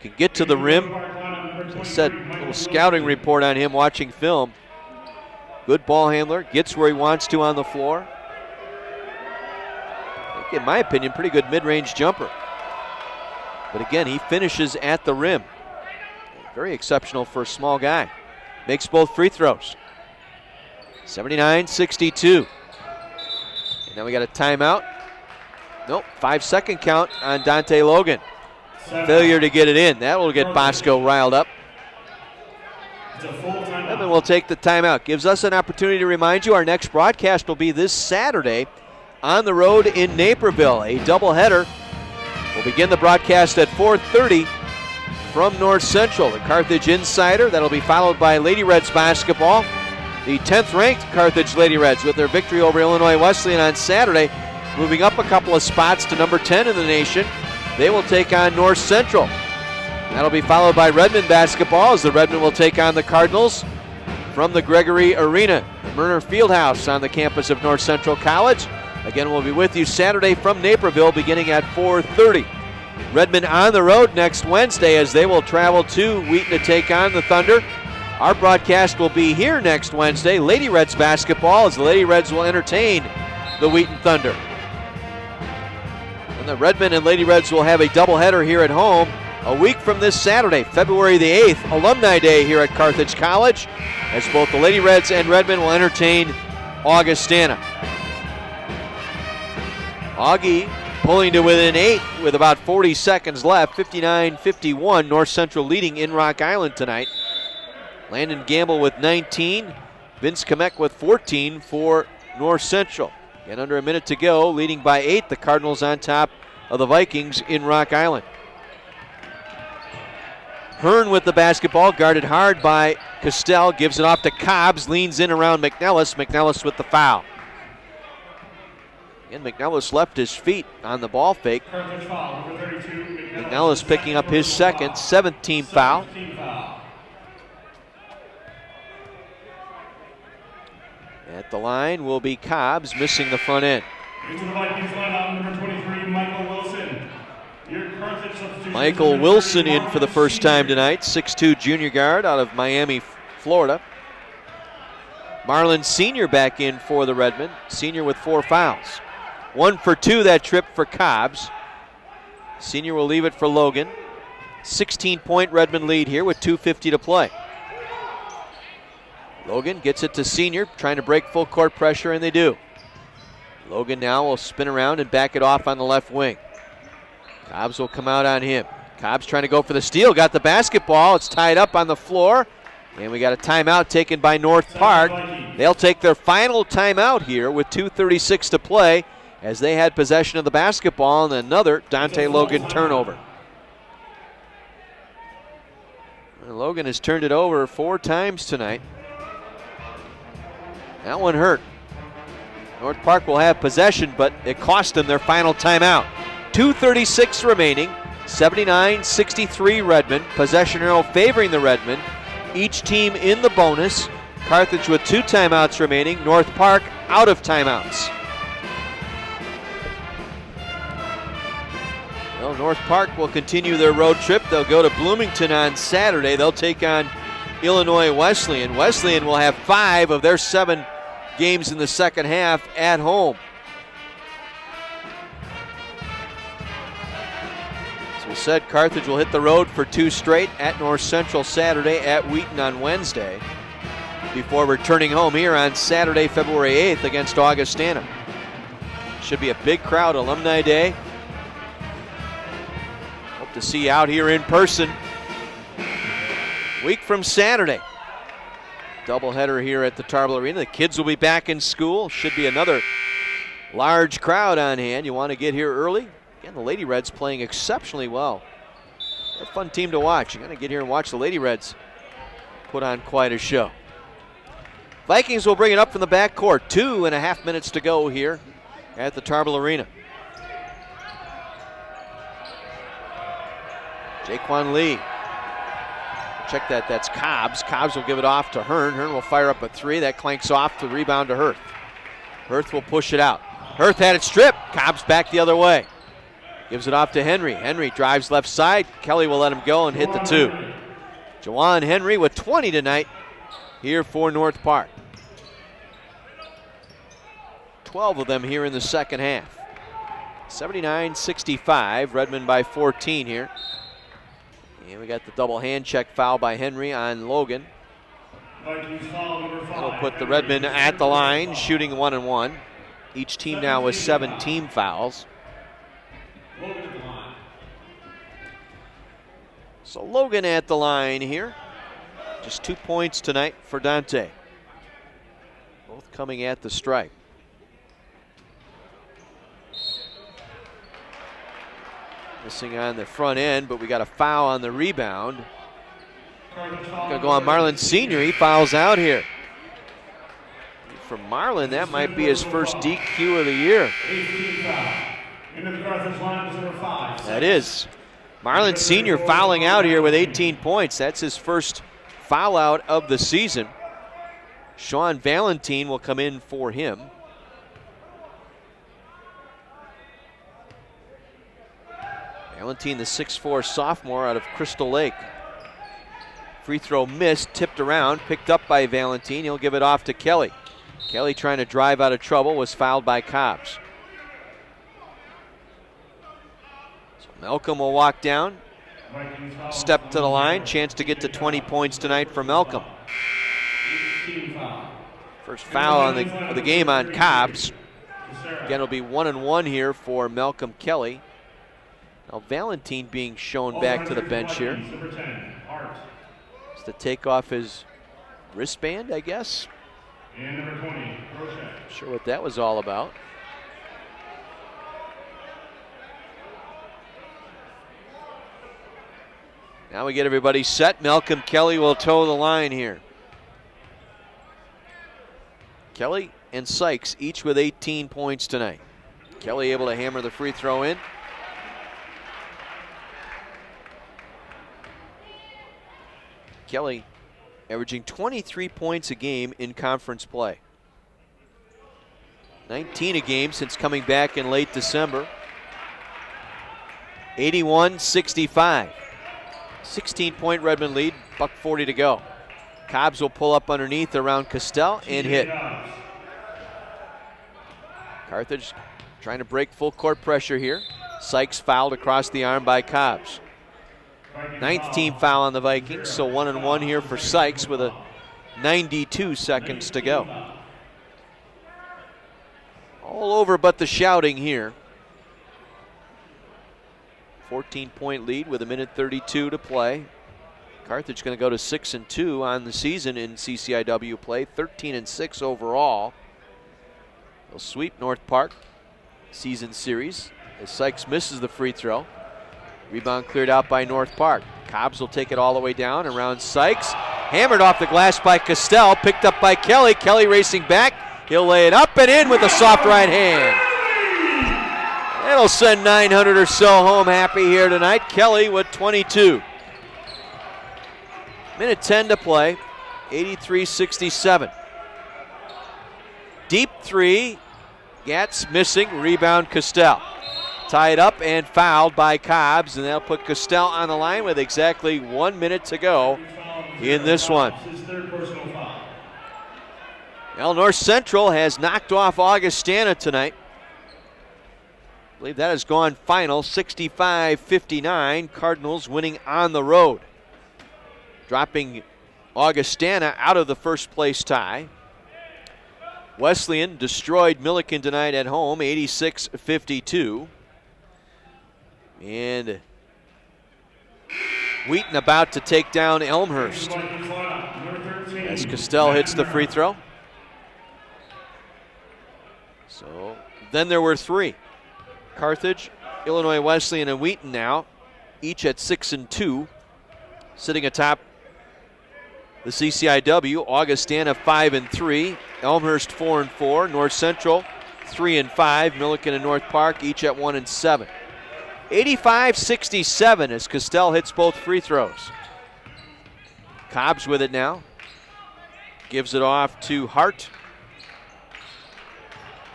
Can get to the rim. As I said, a little scouting report on him watching film. Good ball handler, gets where he wants to on the floor. I think, in my opinion, pretty good mid-range jumper. But again, he finishes at the rim. Very exceptional for a small guy. Makes both free throws. 79-62. And now we got a timeout. Nope, 5-second count on Dante Logan. Failure to get it in. That will get Bosco riled up. Redmond will take the timeout. Gives us an opportunity to remind you our next broadcast will be this Saturday on the road in Naperville. A doubleheader. We'll begin the broadcast at 4:30 from North Central. The Carthage Insider. That'll be followed by Lady Reds basketball. The 10th ranked Carthage Lady Reds with their victory over Illinois Wesleyan on Saturday, moving up a couple of spots to number 10 in the nation. They will take on North Central. That'll be followed by Redmond basketball as the Redmond will take on the Cardinals from the Gregory Arena, the Murner Fieldhouse on the campus of North Central College. Again, we'll be with you Saturday from Naperville beginning at 4:30. Redmond on the road next Wednesday as they will travel to Wheaton to take on the Thunder. Our broadcast will be here next Wednesday. Lady Reds basketball as the Lady Reds will entertain the Wheaton Thunder. And the Redmond and Lady Reds will have a doubleheader here at home a week from this Saturday, February the 8th, Alumni Day here at Carthage College, as both the Lady Reds and Redmond will entertain Augustana. Augie pulling to within 8 with about 40 seconds left, 59-51. North Central leading in Rock Island tonight. Landon Gamble with 19, Vince Kamek with 14 for North Central. And under a minute to go, leading by 8, the Cardinals on top of the Vikings in Rock Island. Hearn with the basketball, guarded hard by Castell, gives it off to Cobbs, leans in around McNellis. McNellis with the foul. And McNellis left his feet on the ball fake. McNellis picking up his second, 7th team foul. At the line will be Cobbs, missing the front end. Into the Vikings lineup, number 23, Michael Wilson. Your Carthage substitution. Michael Wilson in for the first time tonight, 6'2" junior guard out of Miami, Florida. Marlin Sr. back in for the Redmond, Sr. with 4 fouls. 1 for 2 that trip for Cobbs. Sr. will leave it for Logan. 16-point Redmond lead here with 2:50 to play. Logan gets it to Senior, trying to break full court pressure, and they do. Logan now will spin around and back it off on the left wing. Cobbs will come out on him. Cobb's trying to go for the steal, got the basketball. It's tied up on the floor. And we got a timeout taken by North Park. They'll take their final timeout here with 2:36 to play as they had possession of the basketball and another Dante Logan turnover. And Logan has turned it over 4 times tonight. That one hurt. North Park will have possession, but it cost them their final timeout. 2:36 remaining, 79-63 Redmond. Possession arrow favoring the Redmen. Each team in the bonus. Carthage with 2 timeouts remaining. North Park out of timeouts. Well, North Park will continue their road trip. They'll go to Bloomington on Saturday. They'll take on Illinois Wesleyan. Wesleyan will have 5 of their 7 games in the second half at home. As we said, Carthage will hit the road for 2 straight at North Central Saturday, at Wheaton on Wednesday, before returning home here on Saturday, February 8th against Augustana. Should be a big crowd, Alumni Day. Hope to see you out here in person. Week from Saturday. Doubleheader here at the Tarble Arena. The kids will be back in school. Should be another large crowd on hand. You want to get here early. Again, the Lady Reds playing exceptionally well. They're a fun team to watch. You're going to get here and watch the Lady Reds put on quite a show. Vikings will bring it up from the backcourt. 2.5 minutes to go here at the Tarble Arena. Jaquan Lee. Check that, that's Cobbs. Cobbs will give it off to Hearn. Hearn will fire up a 3. That clanks off the rebound to Hurth. Hurth will push it out. Hurth had it stripped. Cobbs back the other way. Gives it off to Henry. Henry drives left side. Kelly will let him go and hit the 2. Jawan Henry with 20 tonight here for North Park. 12 of them here in the second half. 79-65, Redmond by 14 here. And we got the double hand check foul by Henry on Logan. That'll put the Redmen at the line, shooting 1-1. Each team now with 7 team fouls. So Logan at the line here. Just 2 points tonight for Dante. Both coming at the stripe. Missing on the front end, but we got a foul on the rebound. Gonna go on Marlin Sr. He fouls out here. For Marlin, that might be his first DQ of the year. That is. Marlin Sr. fouling out here with 18 points. That's his first foul out of the season. Sean Valentine will come in for him. Valentine, the 6'4 sophomore out of Crystal Lake. Free throw missed, tipped around, picked up by Valentine. He'll give it off to Kelly. Kelly trying to drive out of trouble, was fouled by Cobbs. So Malcolm will walk down, step to the line, chance to get to 20 points tonight for Malcolm. First foul of the game on Cobbs. Again, it'll be 1-1 here for Malcolm Kelly. Now Valentine being shown back to the bench here. Just to take off his wristband, I guess. And number 20, Not sure what that was all about. Now we get everybody set. Malcolm Kelly will toe the line here. Kelly and Sykes each with 18 points tonight. Kelly able to hammer the free throw in. Kelly averaging 23 points a game in conference play. 19 a game since coming back in late December. 81-65. 16-point Redmond lead, $1:40 to go. Cobbs will pull up underneath around Castell and hit. Carthage trying to break full court pressure here. Sykes fouled across the arm by Cobbs. 9th team foul on the Vikings, so 1-1 here for Sykes with a 92 seconds to go. All over but the shouting here 14-point lead with 1:32 to play. Carthage going to go to 6-2 on the season in CCIW play, 13-6 overall. They'll sweep North Park season series as Sykes misses the free throw. Rebound cleared out by North Park. Cobbs will take it all the way down around Sykes. Hammered off the glass by Castell, picked up by Kelly. Kelly racing back. He'll lay it up and in with a soft right hand. It'll send 900 or so home happy here tonight. Kelly with 22. 1:10 to play, 83-67. Deep three, Gatz missing, rebound Castell. Tied up and fouled by Cobbs, and they'll put Castell on the line with exactly 1 minute to go in this one. Well, North Central has knocked off Augustana tonight. I believe that has gone final, 65-59. Cardinals winning on the road, dropping Augustana out of the first place tie. Wesleyan destroyed Milliken tonight at home, 86-52. And Wheaton about to take down Elmhurst as Castell hits the free throw. So then there were three. Carthage, Illinois Wesleyan, and Wheaton now, each at 6-2, sitting atop the CCIW. Augustana 5-3, Elmhurst 4-4, North Central 3-5, Milliken and North Park each at 1-7. 85-67 as Castell hits both free throws. Cobbs with it now, gives it off to Hart.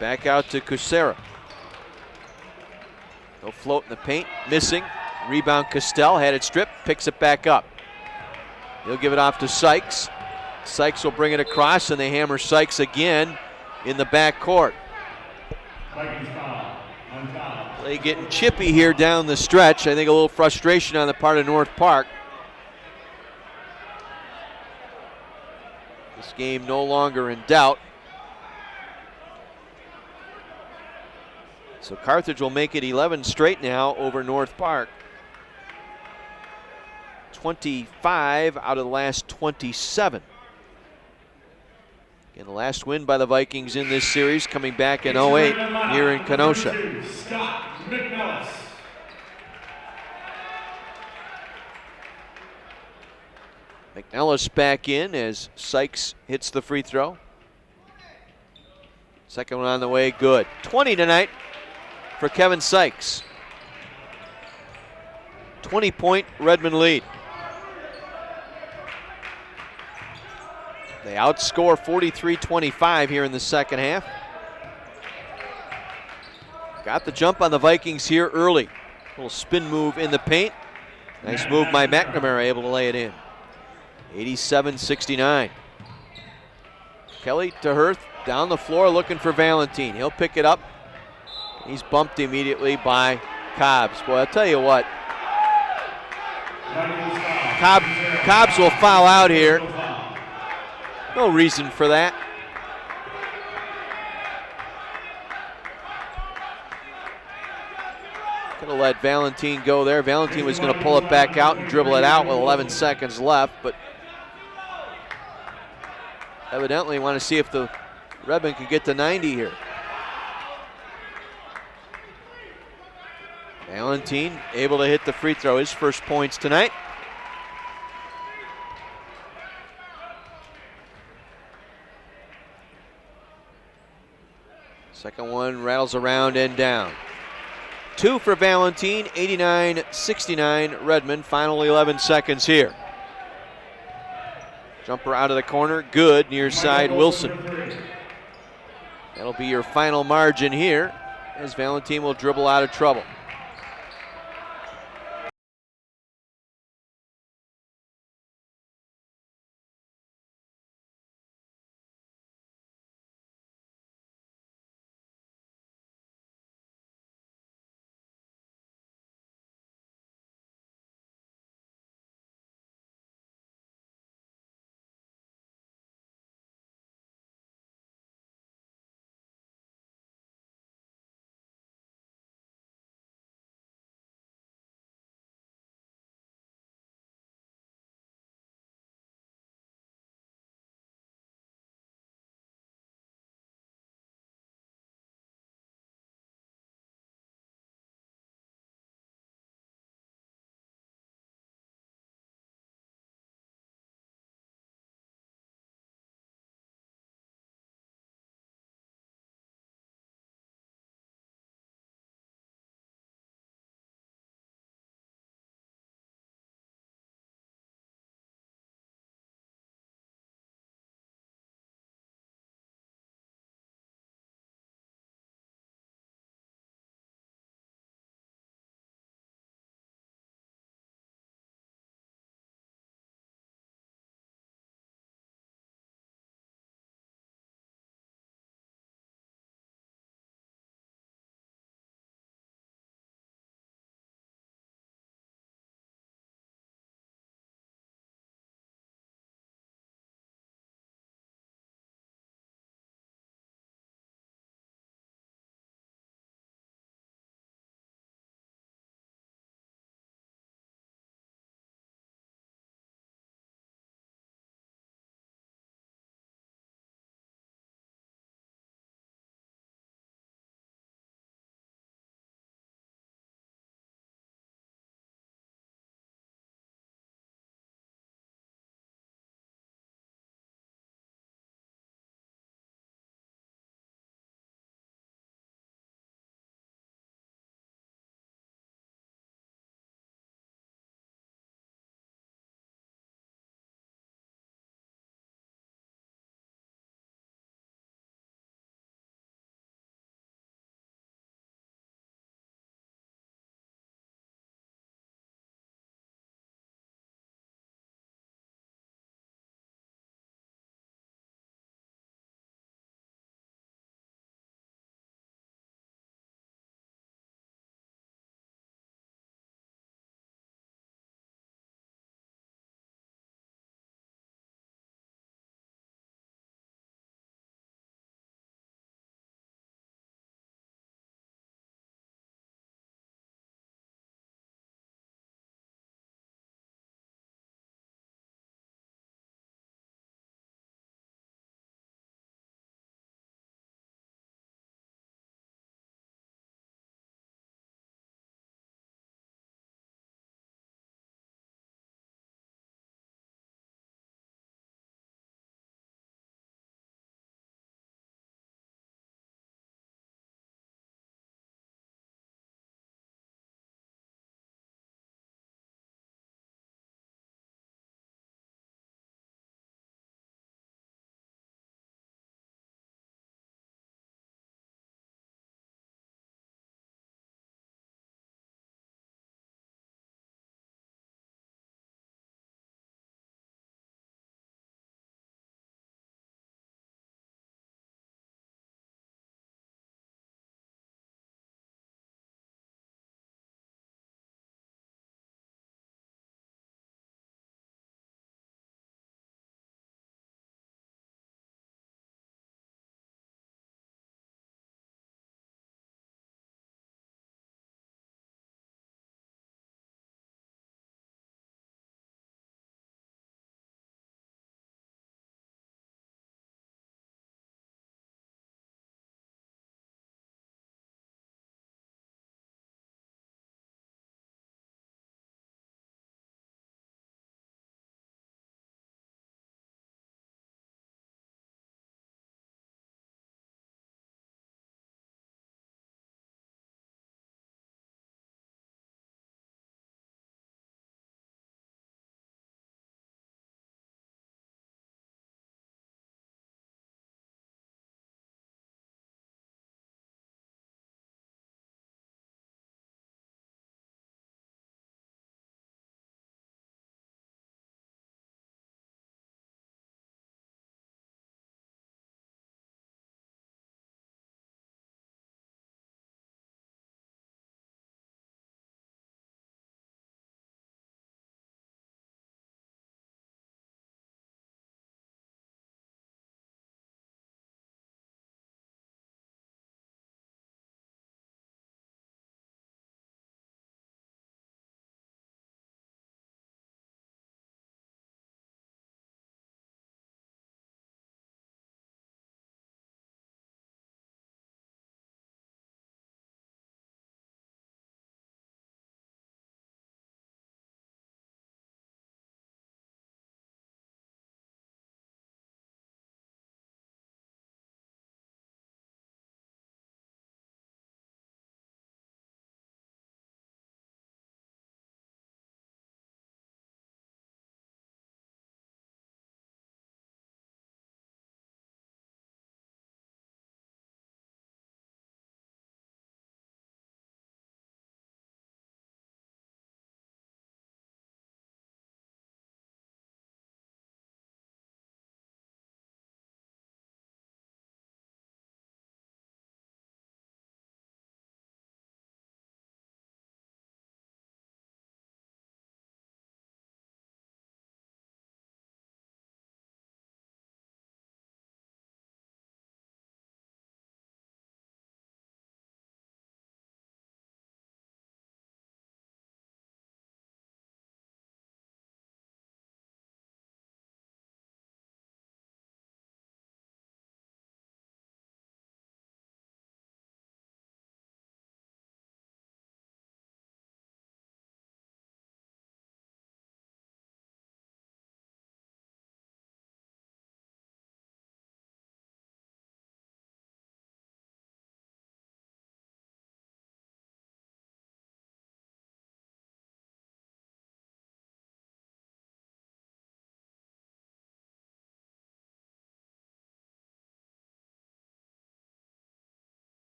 Back out to Kucera. He'll float in the paint, missing. Rebound Castell, had it stripped, picks it back up. He'll give it off to Sykes. Sykes will bring it across, and they hammer Sykes again in the back court. Play getting chippy here down the stretch. I think a little frustration on the part of North Park. This game no longer in doubt. So Carthage will make it 11 straight now over North Park. 25 out of the last 27. And the last win by the Vikings in this series coming back in 08 here in Kenosha. McNellis back in as Sykes hits the free throw. Second one on the way, good. 20 tonight for Kevin Sykes. 20-point Redmond lead. They outscore 43-25 here in the second half. Got the jump on the Vikings here early. Little spin move in the paint. Nice move by McNamara, able to lay it in. 87-69. Kelly to Hurth, down the floor looking for Valentine. He'll pick it up. He's bumped immediately by Cobbs. Boy, I'll tell you what. Cobbs will foul out here. No reason for that. Could have let Valentine go there. Valentine was going to pull it back out and dribble it out with 11 seconds left, but evidently want to see if the Redmond can get to 90 here. Valentine able to hit the free throw, his first points tonight. Second one rattles around and down. Two for Valentine, 89-69 Redmond, final 11 seconds here. Jumper out of the corner, good, near side Wilson. That'll be your final margin here as Valentine will dribble out of trouble.